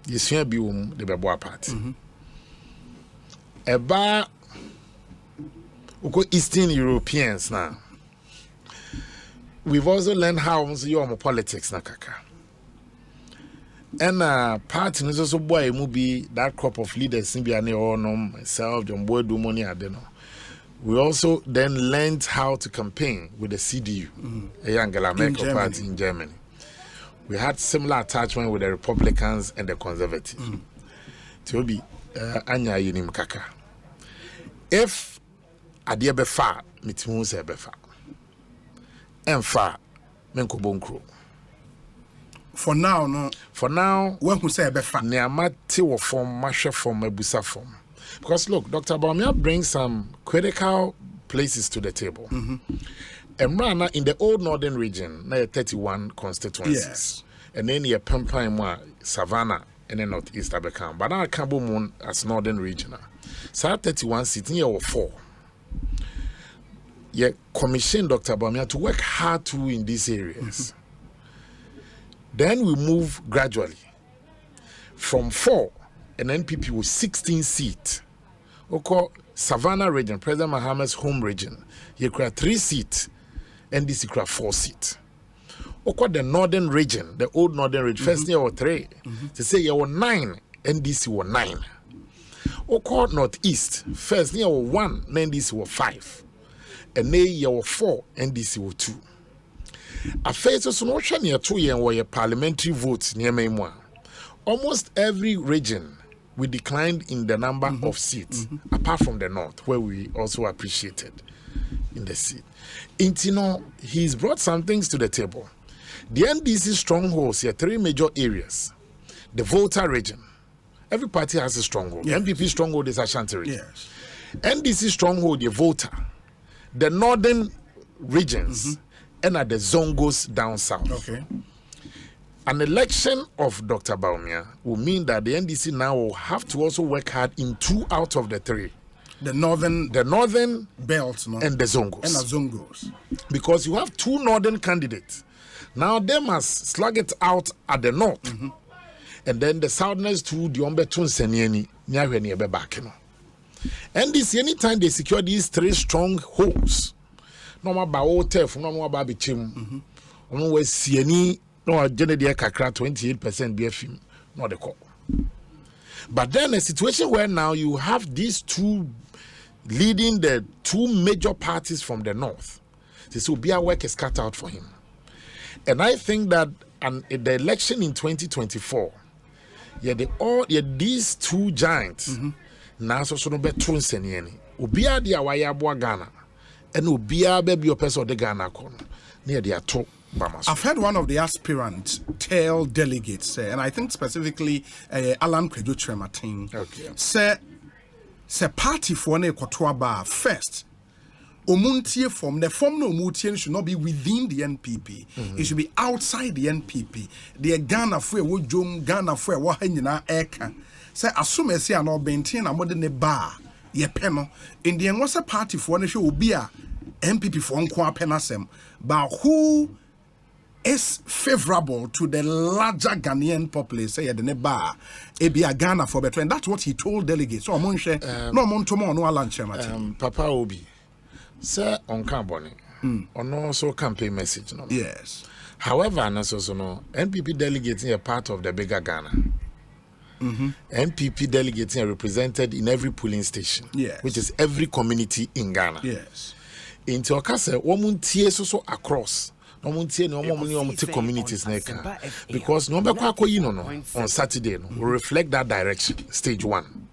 You see the Beboa party. About Eastern Europeans now. We've also learned how you politics na kaka. And party is also boy movie that crop of leaders Simbiane Onom, myself, John Boy Dumoni Adeno. We also then learned how to campaign with the CDU, a Angela Merkel party in Germany. We had similar attachment with the Republicans and the Conservatives. To be Anya Yinim Kaka. If Adia Befa, Mitimun se Befa, and Fa, Menko Bonkro. For now, no. For now, when who say Befa? Neamati or form, Masha form, Mebusa form. Because look, Dr. Bawumia brings some critical places to the table. Emrana in the old northern region, there are 31 constituencies. Yes. And then you have Savannah and then northeast Abekam. But now Cabo Moon as northern region. So 31 seats, here were 4. You commissioned Dr. Bawumia to work hard to in these areas. Then we move gradually from 4. An NPP with 16 seats. Oko Savannah region, President Mahamad's home region, he create 3 seats, NDC create 4 seats. Oko the northern region, the old northern region, first year were 3. They say you were 9, NDC were 9. Oko northeast, first year were 1, NDC were 5. And then you were 4, NDC were 2. A face of no near 2 years were parliamentary votes near Memoir. Almost every region we declined in the number of seats, apart from the north, where we also appreciated in the seat. Intino, he's brought some things to the table. The NDC strongholds here, 3 major areas. The Volta region. Every party has a stronghold. Yes. MPP stronghold is Ashanti region. Yes. NDC stronghold, the Volta. The northern regions, and at the Zongos down south. Okay. An election of Dr. Bawumia will mean that the NDC now will have to also work hard in 2 out of the 3. The northern belt, no? And the Zongos. Because you have two northern candidates. Now they must slug it out at the north. And then the southerners to the Ombetun Senieni, near back. And this anytime they secure these three strong holds, no more Baotef, no more Babichim, no more Sieni, no Genedia Kakra 28% BFM, not the call. But then a situation where now you have these two leading the two major parties from the north. This will be a work is cut out for him. And I think that in the election in 2024, these two giants now so no better senieni. Ubia dia waya boa Ghana and ubia baby your person the Ghana kono near their top. I've heard one of the aspirants tell delegates, and I think specifically Alan Kwejo Trematin, say party for ne kotoaba first. Omuntie form the form no mutie should not be within the NPP. It should be outside the NPP. The Ghana fwe wo jom Ghana fwe wo hanyina eka. Say assume say no benten amode ne ba ye peno. In the was a party for ne should be a NPP for nko apenasem. But who is favorable to the larger Ghanaian populace, say the neba, a Ghana for better, and that's what he told delegates. So Monche, no Montomo, no Alan Papa Obi, sir, on Carboni, on also campaign message. No? Yes. However, NPP delegates are part of the bigger Ghana. NPP delegates are represented in every polling station, which is every community in Ghana. Yes. In Tokase, woman tears also across. No communities because no on Saturday will reflect that direction. Stage 1.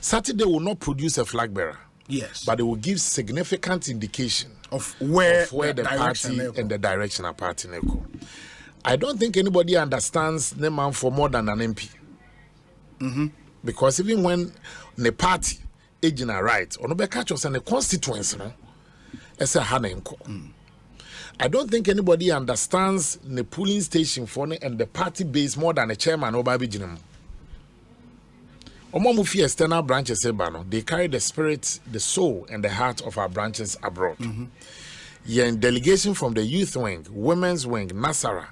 Saturday will not produce a flag bearer. Yes, but it will give significant indication of where the party and the direction of party neko. I don't think anybody understands the man for more than an MP. Because even when the party agent are right, or no be catch us in the constituency, no, it's a hanenko. I don't think anybody understands the polling station for and the party base more than a chairman or baby jinam. Omomufi external branches, they carry the spirit, the soul, and the heart of our branches abroad. Yeah, in delegation from the youth wing, women's wing, Nasara,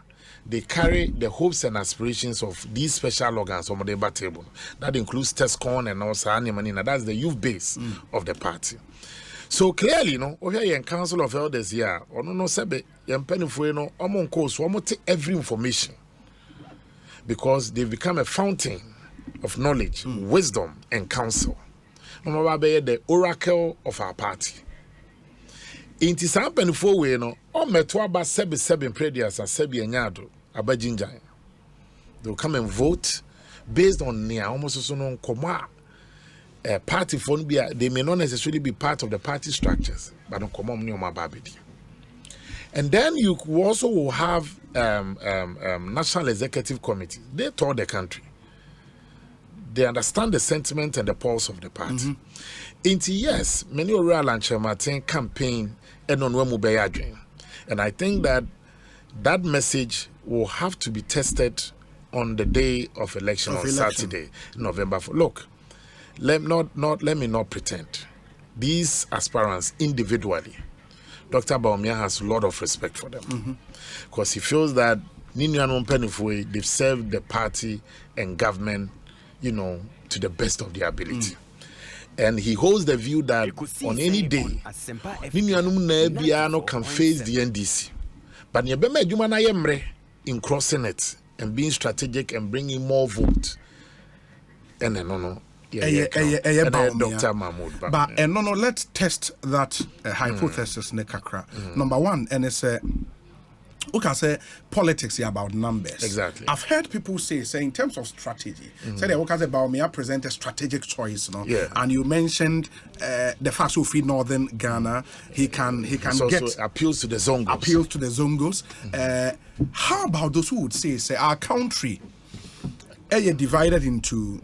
they carry the hopes and aspirations of these special organs on the table. That includes Tescon and also Animanina. That's the youth base of the party. So clearly, over here in Council of Elders here, or no sebe, yempenifwe among course, we take every information because they've become a fountain of knowledge, wisdom, and counsel. No be the oracle of our party. In Tisam penifwe we all meto aba seven prayers as sebi enyado abajinjan. They'll come and vote based on near almost so no koma. Party phone they may not necessarily be part of the party structures, but on common babidi. And then you also will have National Executive Committee. They tour the country. They understand the sentiment and the pulse of the party. Into yes, many oral and Martin campaign and on when. And I think that message will have to be tested on the day of election on Saturday, November 4. Look. Let me not pretend. These aspirants individually, Dr. Bawumia has a lot of respect for them because he feels that they've served the party and government, to the best of their ability. And he holds the view that on any day, Ninianum can face the NDC. But in crossing it and being strategic and bringing more votes. And no. Dr. Mahmoud. But let's test that hypothesis nekakra. Number one, and it's okay, say politics is about numbers. Exactly. I've heard people say in terms of strategy, say that okay, Bawumia present a strategic choice, and you mentioned the fact of northern Ghana, he can get appeals to the Zongos. How about those who would say our country divided into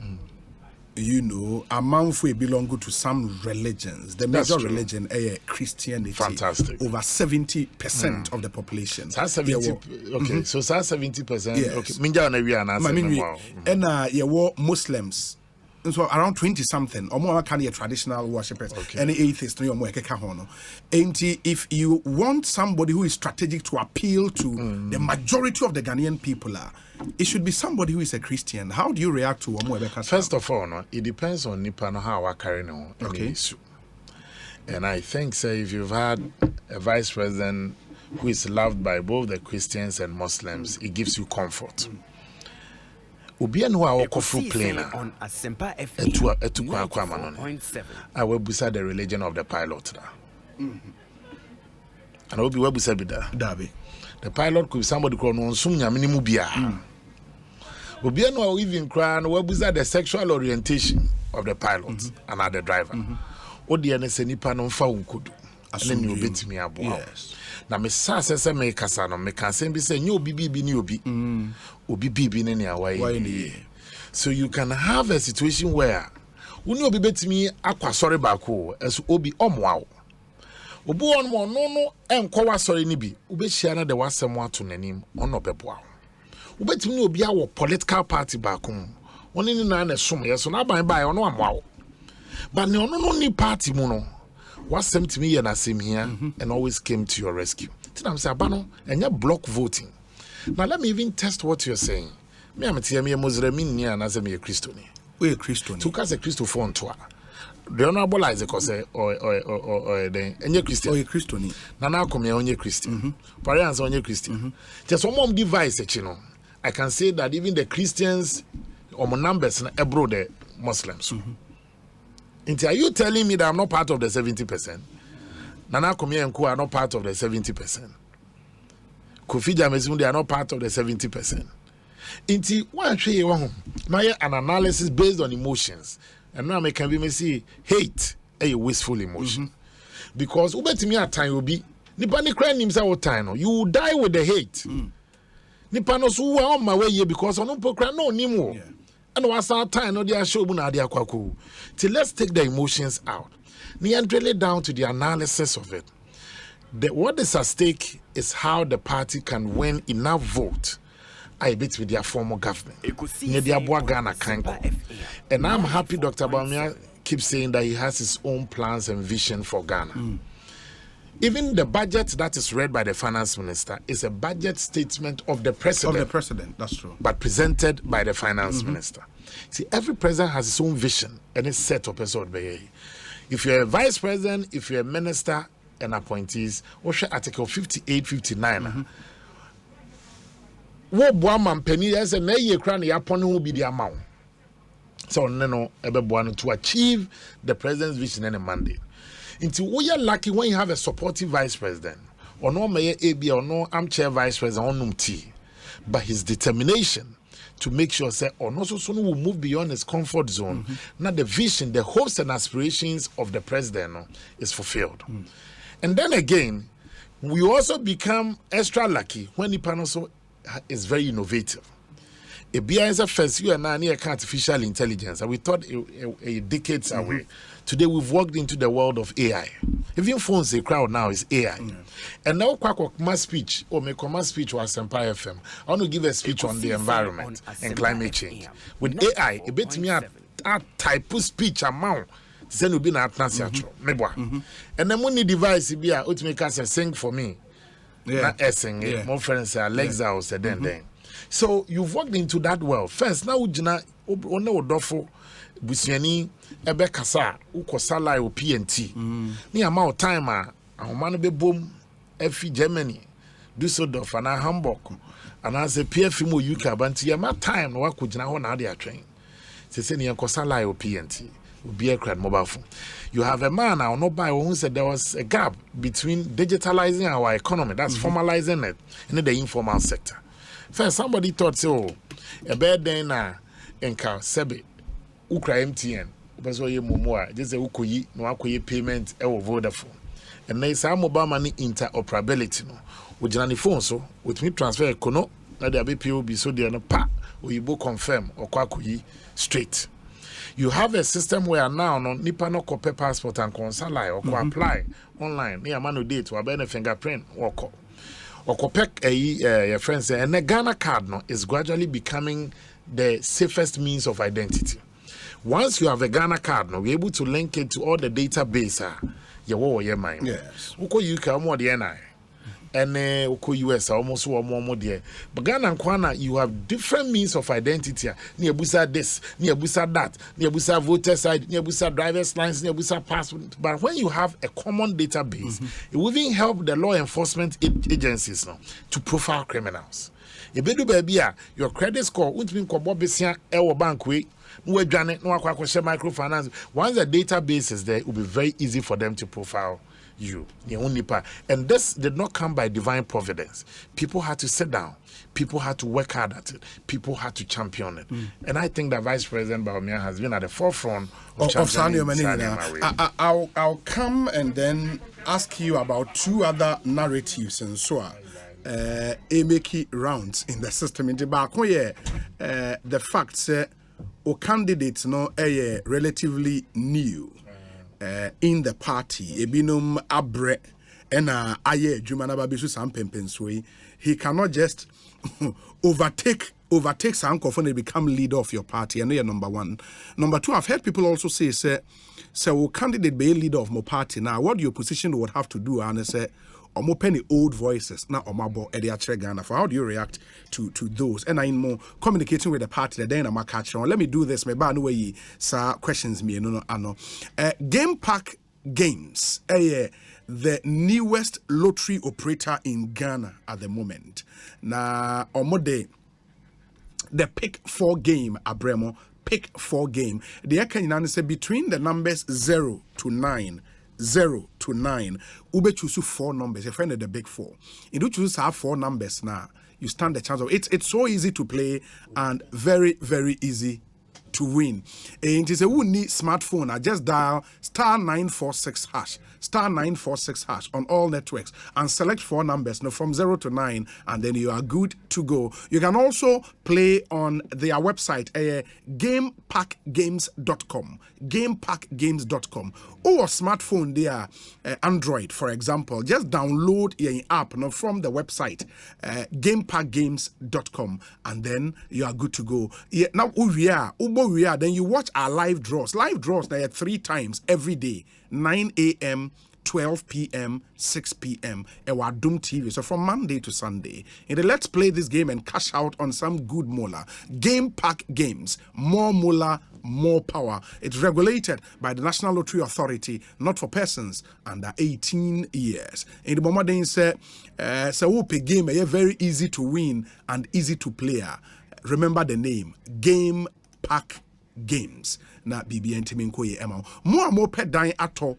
among we belong to some religions. The major religion is Christianity. Fantastic. Over 70% of the population. That's 70. Okay, so that's 70%. Yes. Okay. And Muslims so around 20 something or more kind of traditional worshippers any atheists no more keka ho no. And if you want somebody who is strategic to appeal to the majority of the Ghanaian people, it should be somebody who is a Christian. How do you react to Omo? First of all, no, it depends on Nipa no how I carry on issue. And I think, say, if you've had a vice president who is loved by both the Christians and Muslims, it gives you comfort. Obi anu a okofru plane on Asempa FM etu kwa manone. I will busa the religion of the pilot da. And obi we busa bi da. Dabe. The pilot could be somebody called onsum nyame mu bia. Obi anu a even cry and we busa the sexual orientation of the pilot and the driver. Odi ene se nipa no mfa wukodu. Ane ni obetimi aboa. Na me sa sese me kasa no me kan sem bi se nye obi bibi ni obi. Obi bibi ne awaye. So you can have a situation where uni obi betimi akwa sori baako as obi omwa. Obi won mo no enko wa sori ni bi. Obe hia na de wasem ato nanim ono beboa. Obetimi ni obi awo political party baako. Oni ni na som yeso na ban bai ono amwa. But ne ono no ni party mu no. Wasem to me and Asim here and always came to your rescue. I'm saying, Abano, and you're block voting. Now let me even test what you're saying. Me am tia me a Muslim ni and as me a Christian. We a Christian. To cast a Christo phone to her. The honorable Isaac or then and you're Christian. Or a Christian. Nana come here on your Christian. Parents on your Christian. Just one more device, you know. I can say that even the Christians or my numbers abroad the Muslims. Are you telling me that I'm not part of the 70%? Nana Kumi and Ku are not part of the 70%. Kofi Jameson, they are not part of the 70%. My an analysis based on emotions. And now I can be see hate a wasteful emotion. Because ubetimi at time will be Nipani crying himself time. You will die with the hate. Nipanos who are on my way here because on no nimo. And what's our time? No, they are showing Nadia Kwaku. Till let's take the emotions out. And drill it down to the analysis of it. What is at stake is how the party can win enough vote. I bet with their former government. And I'm happy Dr. Bawumia keeps saying that he has his own plans and vision for Ghana. Even the budget that is read by the finance minister is a budget statement of the president. Of the president, that's true. But presented by the finance minister. See, every president has his own vision and it's set up as well. If you're a vice president, if you're a minister and appointees, what's Article 58, 59? What Boaman penny as a nay crown yapon who be the amount. So, no, to achieve the president's vision and a mandate. Until we are lucky when you have a supportive vice president, or no mayor AB or no armchair vice president on but his determination to make sure say or no so soon will move beyond his comfort zone. Now the vision, the hopes and aspirations of the president is fulfilled. And then again, we also become extra lucky when the panel is very innovative. A is a first year now near artificial intelligence, and we thought a decades away. Today we've walked into the world of AI. Even phones the crowd now is AI. And now my speech or make my speech was Asempa FM. I want to give a speech on the environment and climate change. With AI, a bit me a type of speech amount. Then will be not And then when the device be a make us sing for me. Not sing. More friends say Alexa or say then. So you've walked into that world. First, now Jina one odofo busiani ebe kasa ukosala o PNT. Ni amount time a man be boom efi Germany, Düsseldorf and Hamburg. And as a PF mo UK banti ya ma time no wako jina ho na dey atwen. Say ni kosala o PNT. Be a crowd mobile phone. You have a man now not by who said there was a gap between digitalizing our economy, that's formalizing it, and the informal sector. First, somebody thought, so a bad day na enka sebe ukra MTN, because we momoa just a ukoyi no akoye payment e Vodafone, and there some mobile money interoperability no. With your phone so with me transfer kono na there be POB so there no pa oyibo confirm or kwakoyi straight. You have a system where now no nipa no copy passport and consular or apply online. Near manu date or a fingerprint or copec your friends and the Ghana card no is gradually becoming the safest means of identity. Once you have a Ghana card, now we're able to link it to all the database. Your mind. Yes. You can more the NI. And US almost one more dear. But Ghana and Kwana, you have different means of identity. Near Busa this, near Busa that, near Busa voter side, near Busa driver's license, near Busa passport. But when you have a common database, it will even help the law enforcement agencies now to profile criminals. If you do baby, your credit score won't be Kobobesia Ewa Bankway. Microfinance. Once the database is there, it will be very easy for them to profile you, the only part. And this did not come by divine providence. People had to sit down, people had to work hard at it, people had to champion it. And I think that Vice President Bawumia has been at the forefront of championing I'll come and then ask you about two other narratives and so on. Make rounds in the system in the back. The facts or candidates relatively new in the party. Ebinum abre ena aye jumana babisu sampempenswe. He cannot just overtake Sankofon and become leader of your party. I know you're number one. Number two, I've heard people also say, so candidate be leader of my party. Now, what your position would have to do, and say, or penny old voices, now or mabo Edia Ghana. For how do you react to those? And I'm more communicating with the party, then I'm a catch on. Let me do this. Maybe way, sir, questions me. No. Game Pack Games, the newest lottery operator in Ghana at the moment. Now, omode the pick 4 game, Abremo, pick 4 game. The can say between the numbers 0 to 9. 0 to 9. Ube choose 4 numbers. A friend of the big 4. You do choose have 4 numbers now. You stand the chance of it's so easy to play and very, very easy to win. And it is a who need smartphone. I just dial *946# *946# on all networks and select 4 numbers from 0 to 9, and then you are good to go. You can also play on their website, gamepackgames.com. Gamepackgames.com. Or smartphone there, Android, for example. Just download your app from the website, gamepackgames.com, and then you are good to go. Now, then you watch our live draws. Live draws, they are 3 times every day, 9 a.m., 12 p.m., 6 p.m. Our Doom TV. So from Monday to Sunday. And let's play this game and cash out on some good mola. Game Pack Games. More mola, more power. It's regulated by the National Lottery Authority, not for persons under 18 years. And the moment say, game very easy to win and easy to play. Remember the name, Game Pack Games. Na BBN Timinko ye ema. More pet dying ato.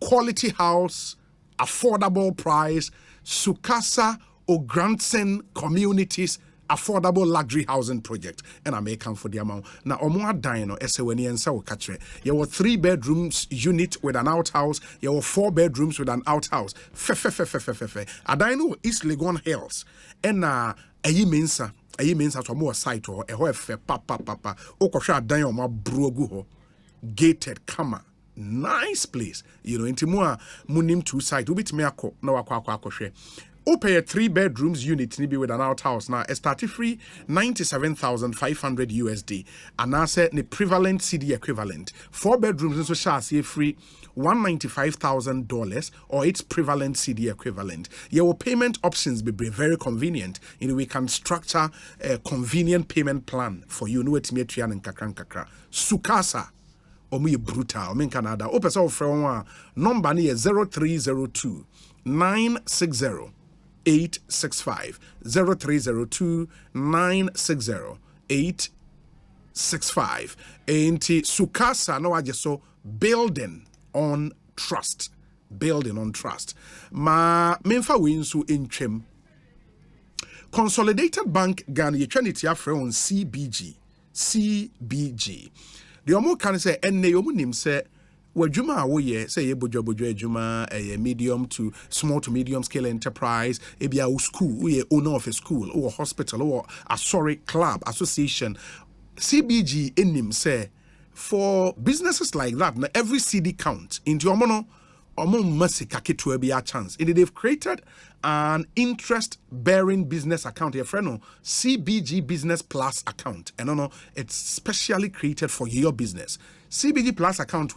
Quality house, affordable price, Sukasa or Grandson communities, affordable luxury housing project. And I may come for the amount. Now, Omwa Dino, SWNE and Sao Katre. You were 3 bedrooms unit with an outhouse. You were 4 bedrooms with an outhouse. A dino East Legon Hills. And a mensa. A mensa to more site or a hoef papa. Okosha dino ma brogu gated kama. Nice place, intimua munim 2 side. Ubit meako na wakwa share. Open 3 bedrooms unit nibi with an outhouse now. A starting free 97,500 USD. And I said the prevalent CD equivalent. 4 bedrooms so shall see free $195,000 or its prevalent CD equivalent. Your payment options be very convenient. We can structure a convenient payment plan for you. Sukasa. Omu brutal. Min Canada. Open so from number near 0302 960 865 0302 960 865. Enti Sukasa no ajeso building on trust. Building on trust. Ma menfa winsu intwem. Consolidated Bank Ghana Eternity Afro on CBG. The omo can say enne omo nim say wadwuma wo ye say ye bojo adwuma medium to small to medium scale enterprise ebia school we owner of a school or hospital or a club association. CBG enim say for businesses like that na every CD count into omo chance. They've created an interest-bearing business account. Your friend, CBG Business Plus account, and it's specially created for your business. CBG Plus account,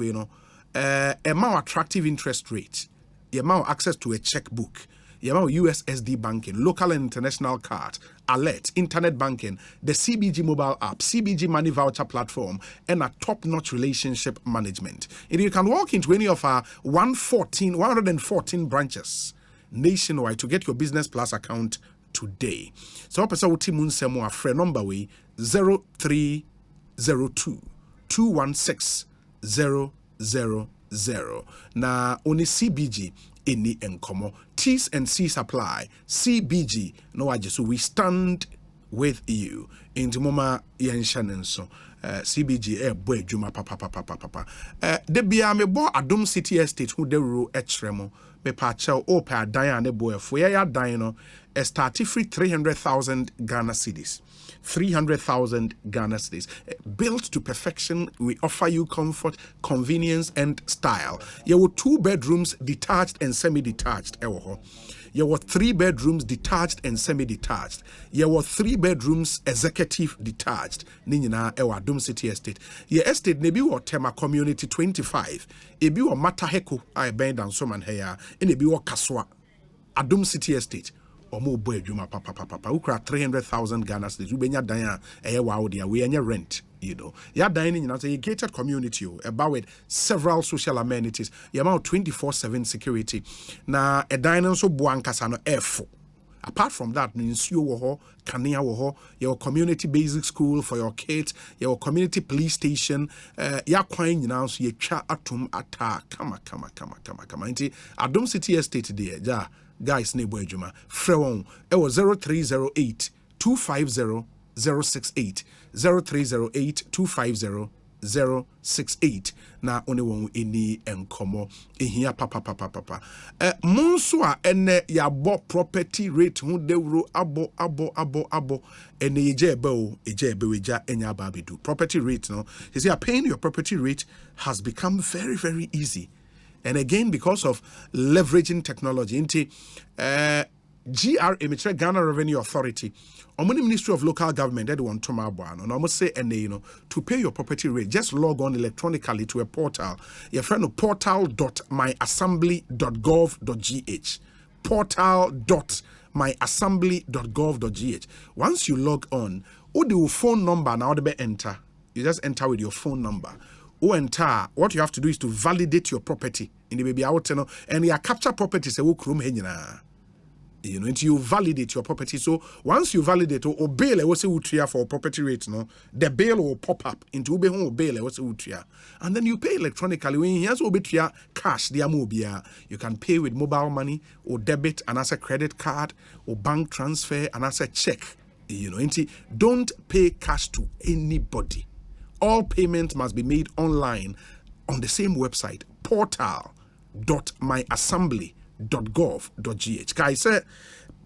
a more attractive interest rate. You have access to a checkbook. You have USSD banking, local and international card, alert, internet banking, the CBG mobile app, CBG money voucher platform, and a top-notch relationship management. And you can walk into any of our 114 branches nationwide to get your Business Plus account today. So, Pesa Utimun Semo, a friend number way 0302 216 000. Na only CBG any enkomo. T's and C's apply. CBG no waje, so we stand with you. Into mama yanshanenso. CBG boy juma papa. De bia me bo Adom City Estate who de ru etremo. Me pa chao o pa dan ne boy fo ya dan no start free 300,000 Ghana cedis. 300,000 Ghana cedis. Built to perfection, we offer you comfort, convenience, and style. You have 2 bedrooms, detached and semi-detached. You have 3 bedrooms, detached and semi-detached. You have 3 bedrooms, executive detached. Ninyina ewa Adom City Estate. Your estate nebi wa Tema Community 25. Ebi wa Mataheko I bend down so man here. Ebi wa Kaswa. Adom City Estate. Omo boy juma papa ukra 300,000 Ghana cedis ubenya dan wow dia we anya rent, ya dan ni say gated community about with several social amenities, ya ma 24/7 security na e dan nso bo ankasa no efo. Apart from that, nsuo wo ho, kanea wo ho, your community basic school for your kids, your community police station, ya kwan nyina so ye twa atom ata kama nti Adom City Estate there ja guys ne boy juma frewon e was 0308 250 068 0308 250 068 na one won eni enkomo ehia papa monso a ene ya bo property rate hu dewro abo ene ejebe weja enya babedu property rate no you see paying your property rate has become very, very easy. And again, because of leveraging technology, into GRA, Ghana Revenue Authority, Omuni Ministry of Local Government, they want to and almost say, and to pay your property rate, just log on electronically to a portal. Your friend of portal.myassembly.gov.gh. Portal.myassembly.gov.gh. Once you log on, your phone number now they enter. You just enter with your phone number. What you have to do is to validate your property in the baby out and you capture property say until you validate your property. So once you validate or bail for property rate, the bail will pop up into bail and then you pay electronically. When you have cash, you can pay with mobile money or debit and as a credit card or bank transfer and as a check. Don't pay cash to anybody. All payments must be made online on the same website, portal.myassembly.gov.gh. Guys,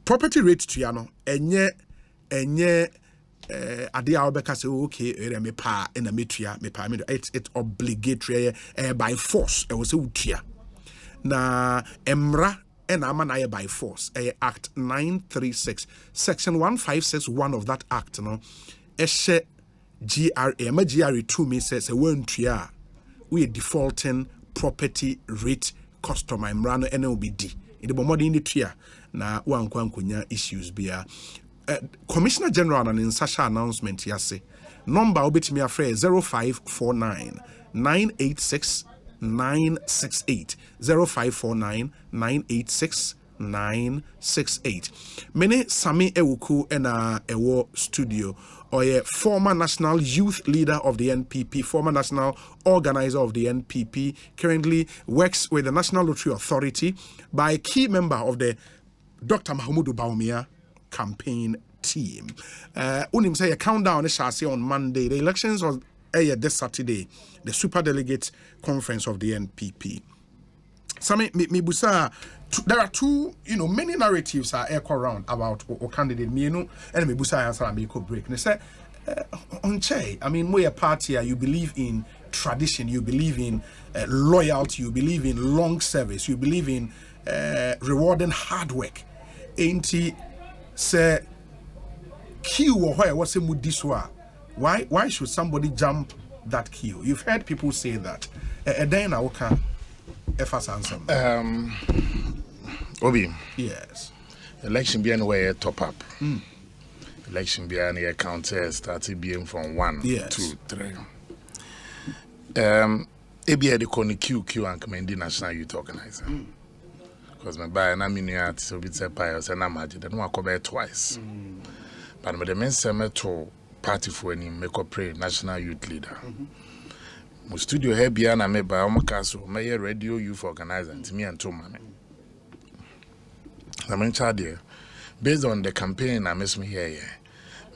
property rate to yano enye ade awbeka say okay me pa na metria me pa it's obligatory by force e was say utua na emra ena ama by force Act 936 section 1561 of that act no GRA, GRA 2 means says a one tria. We are defaulting property rate customer Mrano NLBD. In the bomodi in the tria na one kunya issues be Commissioner General and in such announcement yase. Number obit me afraid 0549 986 968 0549 986 968. Many Sammi Awuku and Ewo studio or a former national youth leader of the NPP, former national organizer of the NPP, currently works with the National Lottery Authority by a key member of the Dr. Bawumia campaign team. Unim say a countdown is on Monday. The elections was this Saturday, the super delegate conference of the NPP. Sammi, there are two, many narratives are echo around about or candidate and me busa answer and make a break. And they say, on Che, we a party, you believe in tradition, you believe in loyalty, you believe in long service, you believe in rewarding hard work. Ain't say queue or what's a mudiswa? Why should somebody jump that queue? You've heard people say that. And then I can answer. Obi. Yes. Election be anywhere top up. Election be anywhere counter started being from 1, 2, 3. Ebi the koni QQ and commend National Youth Organizer. Because my buy na miniat so bit a pie or na magic then one come twice. But the men send to party for any make up pray national youth leader. My studio here be na me by Omakaso, my radio youth organizer to me and to mame. I'm in charge there. Based on the campaign I miss me here.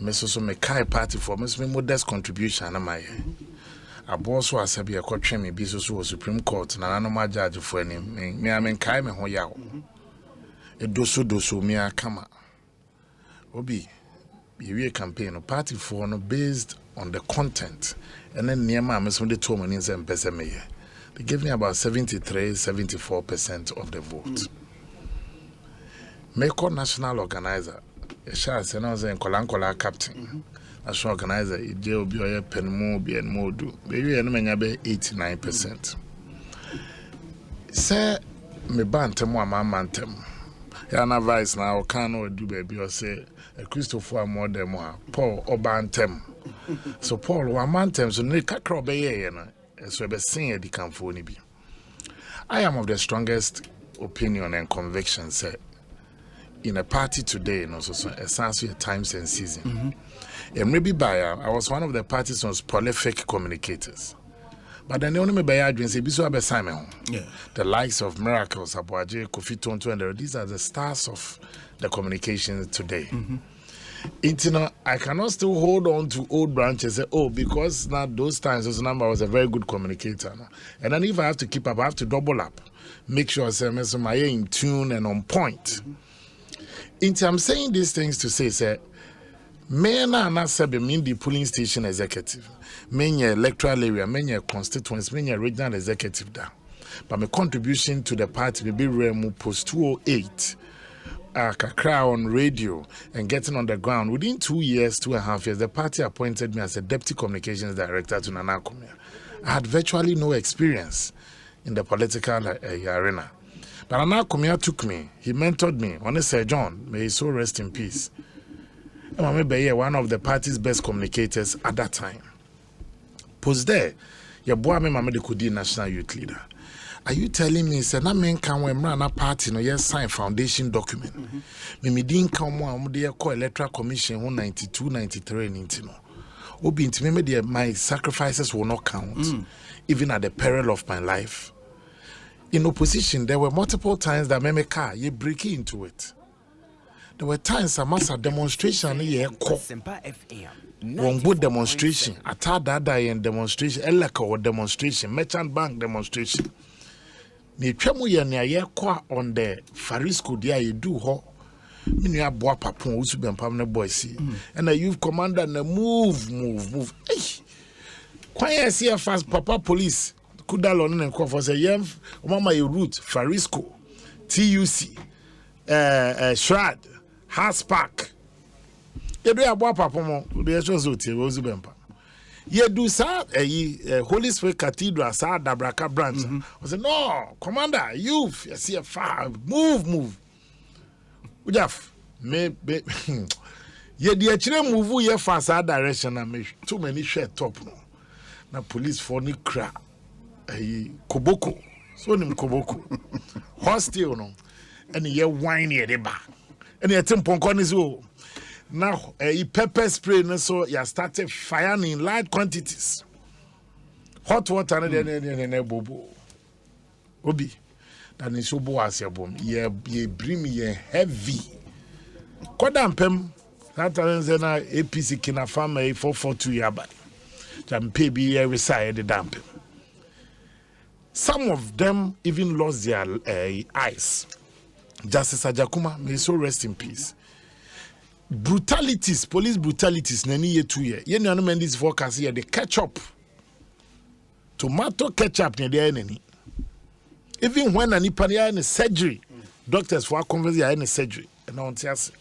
Miss also me kai party for miss me modest contribution am I. A boss was a be a court me be so Supreme Court na no ma judge for any me am kai me ho yawo. E doso me akama. Obi we campaign no party for no based on the content and then near my miss me to money and pesa me. They gave me about 73-74% of the vote. Make national organizer. A shall say now saying Kolankola captain. National organizer, it will be a pen more be and more do. Baby, and many 89%. Say, me bantam one mantem. Yana vice now can do baby or say a Christopher more than one. Paul or bantam. So Paul one mantem so Nika Crobbe, so be seen the Camphony be. I am of the strongest opinion and conviction, say. In a party today, and also a sense of times and season. And maybe I was one of the party's most prolific communicators. But then the only by I say, Biso Simon, the likes of Miracles, Abuaje, Kofi Tonto, and these are the stars of the communications today. I cannot still hold on to old branches and say, oh, because now those times, those number was a very good communicator. And then if I have to keep up, I have to double up. Make sure I say, I'm in tune and on point. I'm saying these things to say, men are not mean the polling station executive, many electoral area, many constituents, many regional executive down. But my contribution to the party will be remu post 208, Kakra on radio and getting on the ground. Within 2 years, 2.5 years, the party appointed me as a deputy communications director to Nana Kumia. I had virtually no experience in the political arena. But Nana Kumia took me. He mentored me. When he said, John, may his soul rest in peace. And I remember one of the party's best communicators at that time. Post there, your boy me Mamadi Kudi national youth leader. Are you telling me, say, na men can we run a party no yes sign foundation document? Me didn't come one they call electoral commission 92, 93 and intino. Obi intimate my sacrifices will not count, even at the peril of my life. In opposition, there were multiple times that Memeka, you break into it. There were times I must have demonstration one good demonstration, a Tadada demonstration, Eleka or demonstration, Merchant Bank demonstration. Ni twemu ye na ye kwa on the Farisco dia ye do ho. Minu ya boa papon usu bempam na boy si. And the youth commander na move. Hey. Kwa ye see fast papa police. Kudalo ne kwa for say yem mama ye route Farisco, TUC, Shrad, House Park. Ye do ya boa papon mo, de so so tie usu bempam. Ye do sa Holy Spirit Cathedral sa Dabraka branch. I said, no, commander, you see a far move. Ujaf me ye di achire move ye fast that direction na me too many share top no. Na police for ni kra koboko. So nim koboko. Hostel no. And ye wine ye de ba. And ye tempon ni so. Now, pepper spray, so you started firing in large quantities. Hot water, and bobo. Obi, that is so boas your bomb. Ye bring me heavy. Kodam pem, that is an APC kina farm a 442 yabai. Jam pay every side the damp. Some of them even lost their eyes. Justice Ajakuma, may so rest in peace. Brutalities, police brutalities, nani ye 2 years. Ye no men this forecast here, they catch up tomato ketchup near the enemy. Even when an ipania in surgery, doctors for conversation in surgery, and on tears.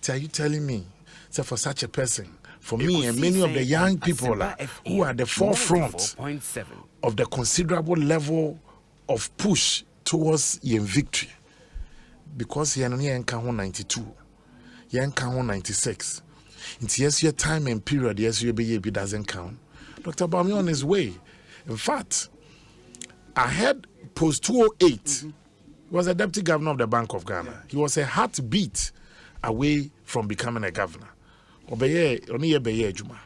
Are you telling me, so for such a person, for me and many of the young people who are at the forefront of the considerable level of push towards yen victory, because yen only 92, yen 96. It's yes, your time and period, yes, your baby doesn't count. Dr. Bawumia on his way. In fact, I had post 208 was a deputy governor of the Bank of Ghana. Yeah. He was a heartbeat away from becoming a governor. Obeye oni ebeye adwuma.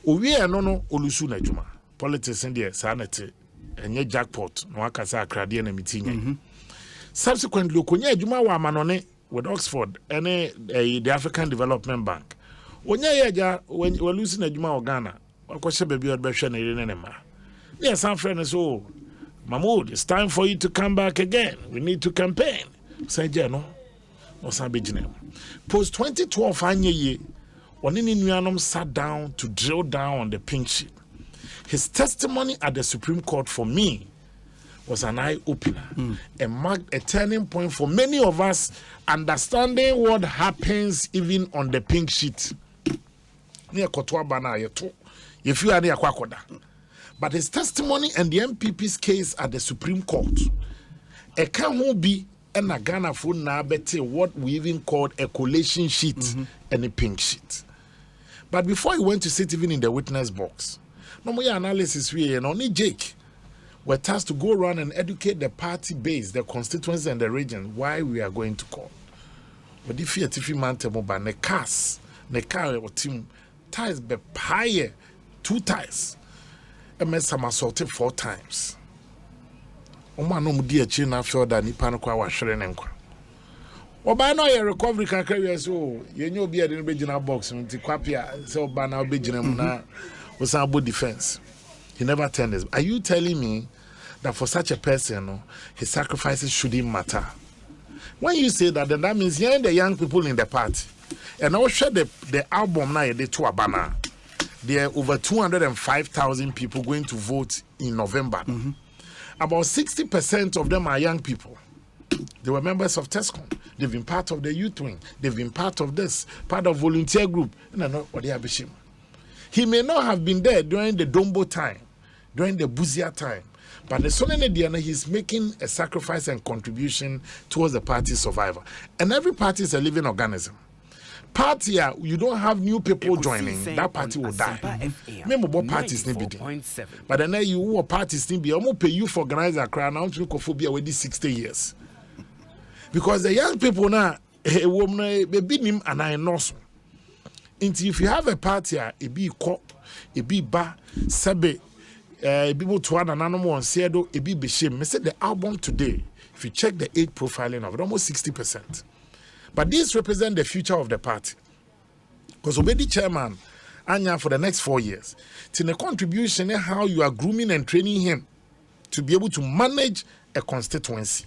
Owie no olusu na adwuma. Politics in there sanity enye jackpot no akasa akrade na mitinya. Subsequently okonya adwuma wa amanone with Oxford and the African Development Bank. Onya yeja when olusu na adwuma o Ghana. Akoshe baby odbehwe na ire ne ma. Yes, some friends so Mahmoud, it's time for you to come back again. We need to campaign. Say no. Post 2012 anye Onini Nuanom sat down to drill down on the pink sheet. His testimony at the Supreme Court for me was an eye-opener and marked a turning point for many of us understanding what happens even on the pink sheet. But his testimony and the MPP's case at the Supreme Court, it can't be and a Ghana for now what we even called a collation sheet and a pink sheet. But before he went to sit even in the witness box, no more analysis we and only Jake were tasked to go around and educate the party base, the constituency and the region why we are going to court. But if you are man temo ne cars, ne car or team ties be higher 2 ties. And made some assaulted 4 times. Oma no mudi a chin after that nipa kwa wa hwere ne nkwa. Oba no ye recovery kan carry so ye nyo bi ade no begina box nti kwapia say oba na obegina mu na osanbo defense. He never turned his. Are you telling me that for such a person his sacrifices shouldn't matter? When you say that, then that means you're the young people in the party. And I'll share the album now they to Abana. There are over 205,000 people going to vote in November. About 60% of them are young people. They were members of TESCOM. They've been part of the youth wing. They've been part of this, part of volunteer group. He may not have been there during the Dombo time, during the Buzia time, but the Solene Diana, he's making a sacrifice and contribution towards the party's survival. And every party is a living organism. Party, you don't have new people joining, that party will die. Remember what parties need be. But then you who parties need be almost pay you for organizer crowd now to phobia with these 60 years. Because the young people now be him and I know so. If you have a party, it be cop, it be ba, sabe, people to one and animal and sedo, it be shame. I said the album today, if you check the age profiling of it, almost 60%. But this represents the future of the party. Because Obedi chairman, Anya, for the next 4 years, it's in a contribution in how you are grooming and training him to be able to manage a constituency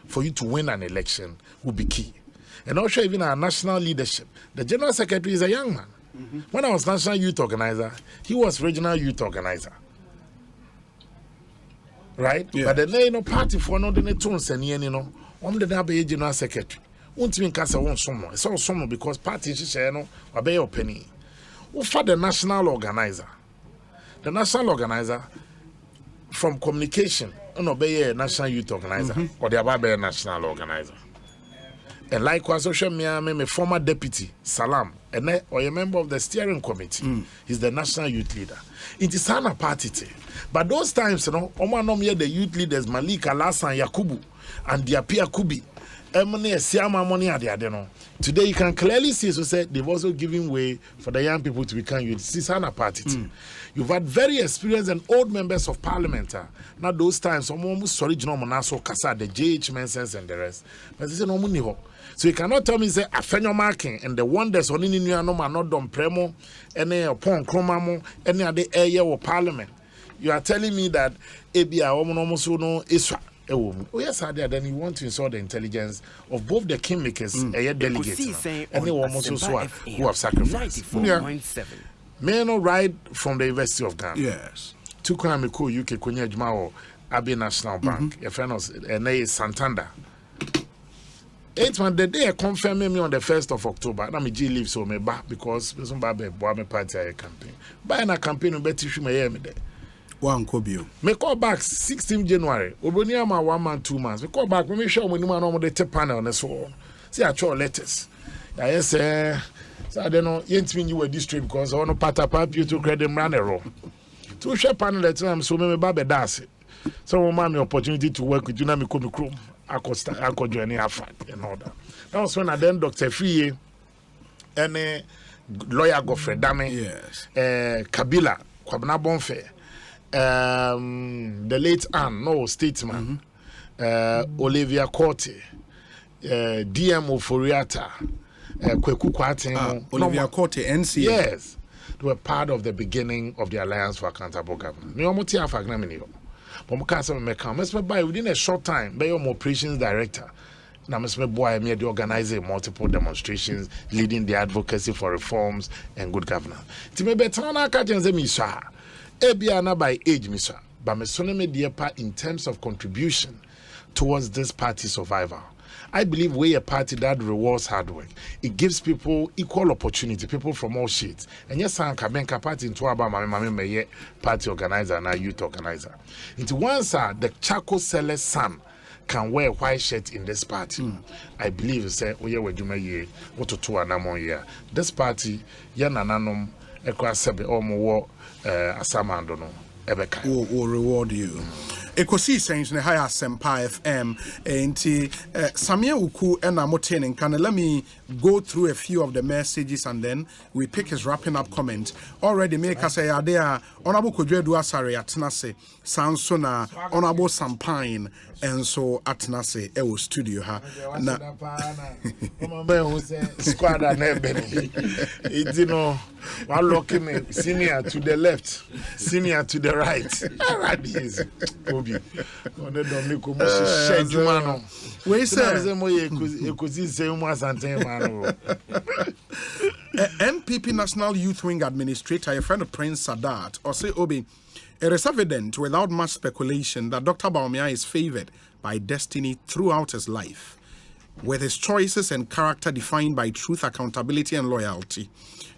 for you to win an election will be key. And also even our national leadership. The General Secretary is a young man. When I was National Youth Organizer, he was Regional Youth Organizer. Right? Yeah. But the party for no the tunes and the General Secretary. Won't even cast a one summer. It's all summer because parties share no obey your penny. For the national organizer. The national organizer from communication and obey a national youth organizer or the Ababe national organizer. And likewise, social media, my former deputy, Salam, and or a member of the steering committee. He's the national youth leader. It is a party. But those times, the youth leaders, Malik, Alasan, Yakubu, and Diapia Kubi. Today you can clearly see, so said they've also given way for the young people to become youth. This is an party. You've had very experienced and old members of parliament. Now those times, almost sorry, Kasa, the JH Mensens and the rest. But this is no money. So you cannot tell me say Afenyo marking and the wonders on in are not done premo, any upon chromamo, any other area or parliament. You are telling me that ABI almost no Isra. Oh yes, then you want to insult the intelligence of both the kingmakers and delegates and the almost who have sacrificed. May not ride from the University of Ghana. Yes. two crime ko UK konya adwuma o Abbey National Bank your friend was Santander 8 months the day confirm me on the 1st of October na me G leave so me back because some babe boy me party a campaign buy na campaign be tissue me here me there one kobio me call back 16th January oboni ama 1 month 2 months me call back me show money man on the tip panel on so see actual letters I say so I don't know yentimi you were district because I want to pata papi to credit ranero to share panel that time so me babe dance so man opportunity to work with you na me come chrome I join and all that. That was when I then Dr. Free and lawyer Godfrey Dame, yes, Kabila, Kwabena Bonfe, the late Anne, statesman, Olivia Corte, DM Foriata, Kweku Kwatin, Olivia Corte, NC. Yes, they were part of the beginning of the Alliance for Accountable Government. Me omo ti afagna me ni yo. But I can't say me come. Within a short time, be your operations director. Now, Mr. Boy, me the organizer multiple demonstrations, leading the advocacy for reforms and good governance. To me, better na catch and say me sir. Ebiana by age, me sir. But me son me dear part in terms of contribution towards this party survival. I believe we're a party that rewards hard work. It gives people equal opportunity, people from all shades. And yes, I'm Kabenka party into about my party organizer and a youth organizer. Into once the charcoal seller's son can wear a white shirt in this party. I believe say we are Juma ye, what to 2 anamon year. This party, Yananum, Ekosebe or more Asamandono, Ebeka. Will reward you. Ekosiisen ne higher Sempa FM enti Sammi Awuku and Amotene can let me go through a few of the messages and then we pick his wrapping up comment. Already make us say there honorable Kodwedu Asare atnase Sansona honorable Sampine and so atnase e studio ha na squad and it you know one looking me senior to the left, senior to the right. We say NPP National Youth Wing Administrator, a friend of Prince Sadat, or say Obi, it is evident without much speculation that Dr. Bawumia is favored by destiny throughout his life, with his choices and character defined by truth, accountability, and loyalty.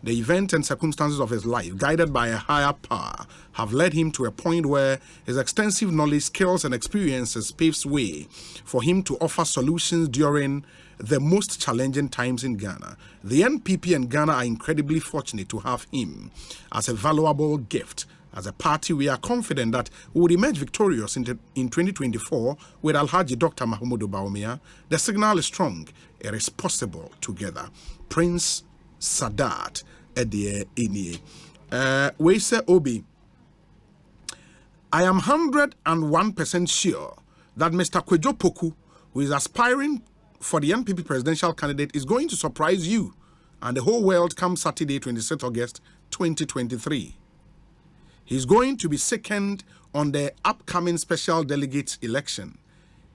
The events and circumstances of his life, guided by a higher power, have led him to a point where his extensive knowledge, skills, and experiences paves way for him to offer solutions during the most challenging times in Ghana. The NPP and Ghana are incredibly fortunate to have him as a valuable gift. As a party, we are confident that we will emerge victorious in 2024 with Alhaji Dr. Mahmoud Bawumia. The signal is strong. It is possible together. Prince Sadat Edie Ini. We say Obi. I am 101% sure that Mr. Kwejo Poku, who is aspiring for the NPP presidential candidate, is going to surprise you and the whole world come Saturday, 26th August 2023. He's going to be second on the upcoming special delegates election.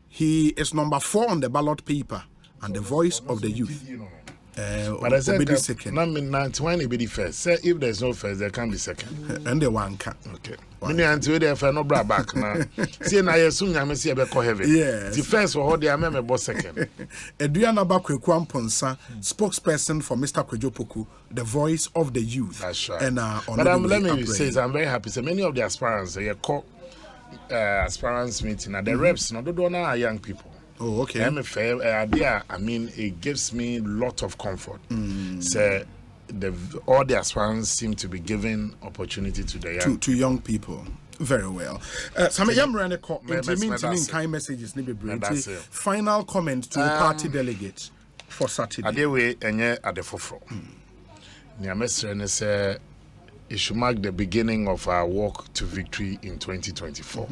He is number 4 on the ballot paper and the voice of the youth. But I said, second. I mean, 91 be the first. Say if there's no first, there can be second. And the one can. Okay. Many until there for no bra back now. See, now assume you see a bit heavy. Yes. The first for the ameme boss second. Adriana Bakweku Amponsa, spokesperson for Mr. Kwejo Poku, the voice of the youth. That's right. And but let me say, I'm very happy. So many of the aspirants, they call aspirants meeting, and the reps, no, don't know are young people. Oh, okay. I mean, it gives me a lot of comfort. So, all the aspirants seem to be giving opportunity to the young to young people. Very well. Sammi messages. Final comment to party delegates for Saturday. Adewe enye adefofro. Niamesrene say it should mark the beginning of our walk to victory in 2024.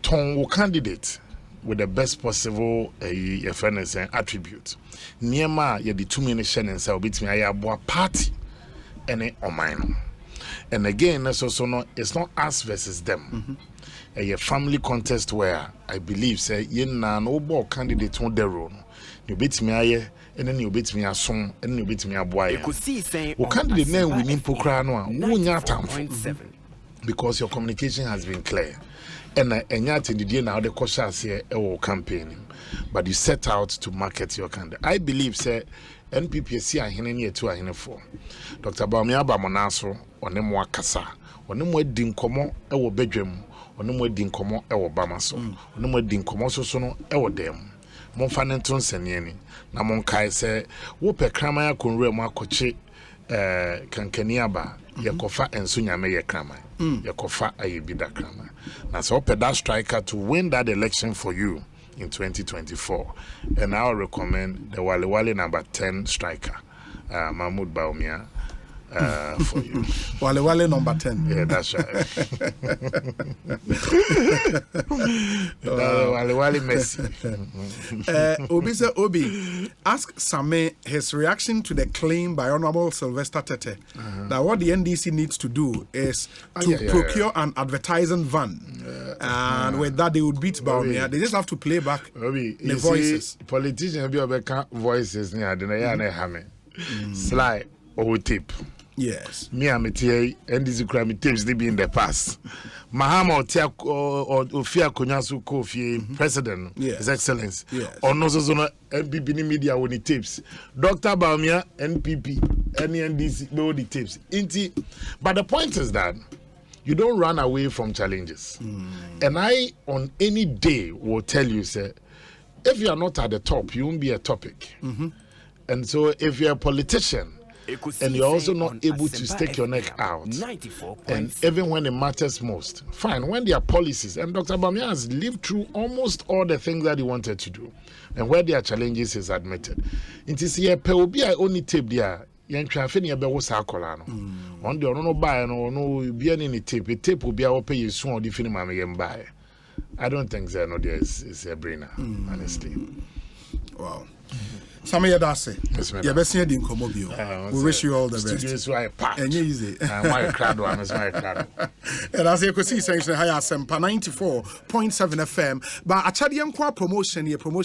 Tongo candidate with the best possible attribute. Niema ye the 2 minutes and say obitimi ayabo party ene omino. And again, it's not us versus them. A family contest where I believe say yen na no ball candidate on the road. You beat me aye, and then you beat me a song, and you beat me a boy. Ekosiisen. O candidate name we need pokra no. Who nya tamfo. because your communication has been clear. And yet in the day now the cautious here campaign, but you set out to market your candidate. I believe say NPPC are here to a for Dr. Bawumia Bamonaso on them wakasa on them wedding komo ewo bedroom on them wedding komo ewo bamaso on them wedding komo so no ewo dem mon fanenton senieni na mon kai say wo pe krama ya konre mu akoche kankaniaba yakofa enso nyame ye krama yakofa ayebida krama na so pe that striker to win that election for you in 2024, and I'll recommend the Wale number 10 striker, Mahmoud Bawumia, for you. Wale number 10. Yeah, that's right. Wale Messi. Obi, ask Sammi his reaction to the claim by Honorable Sylvester Tete that what the NDC needs to do is to procure an advertising van. And with that, they would beat Bawumia. They just have to play back the voices. Politicians be voices near the Sly or tape. Yes. Me and Metier and these crime tapes they be in the past. Mahama or Ofia Konyasu Kofi, President, His Excellence. Yes. Or no so NPP media when it tapes. Dr. Bawumia, NPP, any NDC, no the tapes. But the point is that you don't run away from challenges. And I, on any day, will tell you, sir, if you are not at the top, you won't be a topic. And so if you're a politician, and you're also not able to stick your neck out, and even when it matters most, fine, when there are policies, and Dr. Bawumia has lived through almost all the things that he wanted to do, and where there are challenges is admitted. It is here, I only tape there. Traffic about Sacolano. On the no buy no be any tape. A tape will be our pay you soon or the film I buy. I don't think there no there is a brainer, honestly. Wow. Sammi Adase. You're best here in Comobio. We wish you all the best. Studios why packed. And easy. My crowd one is my crowd. And as you can see, Higher Sempa 94.7 FM. But a Chadian promotion,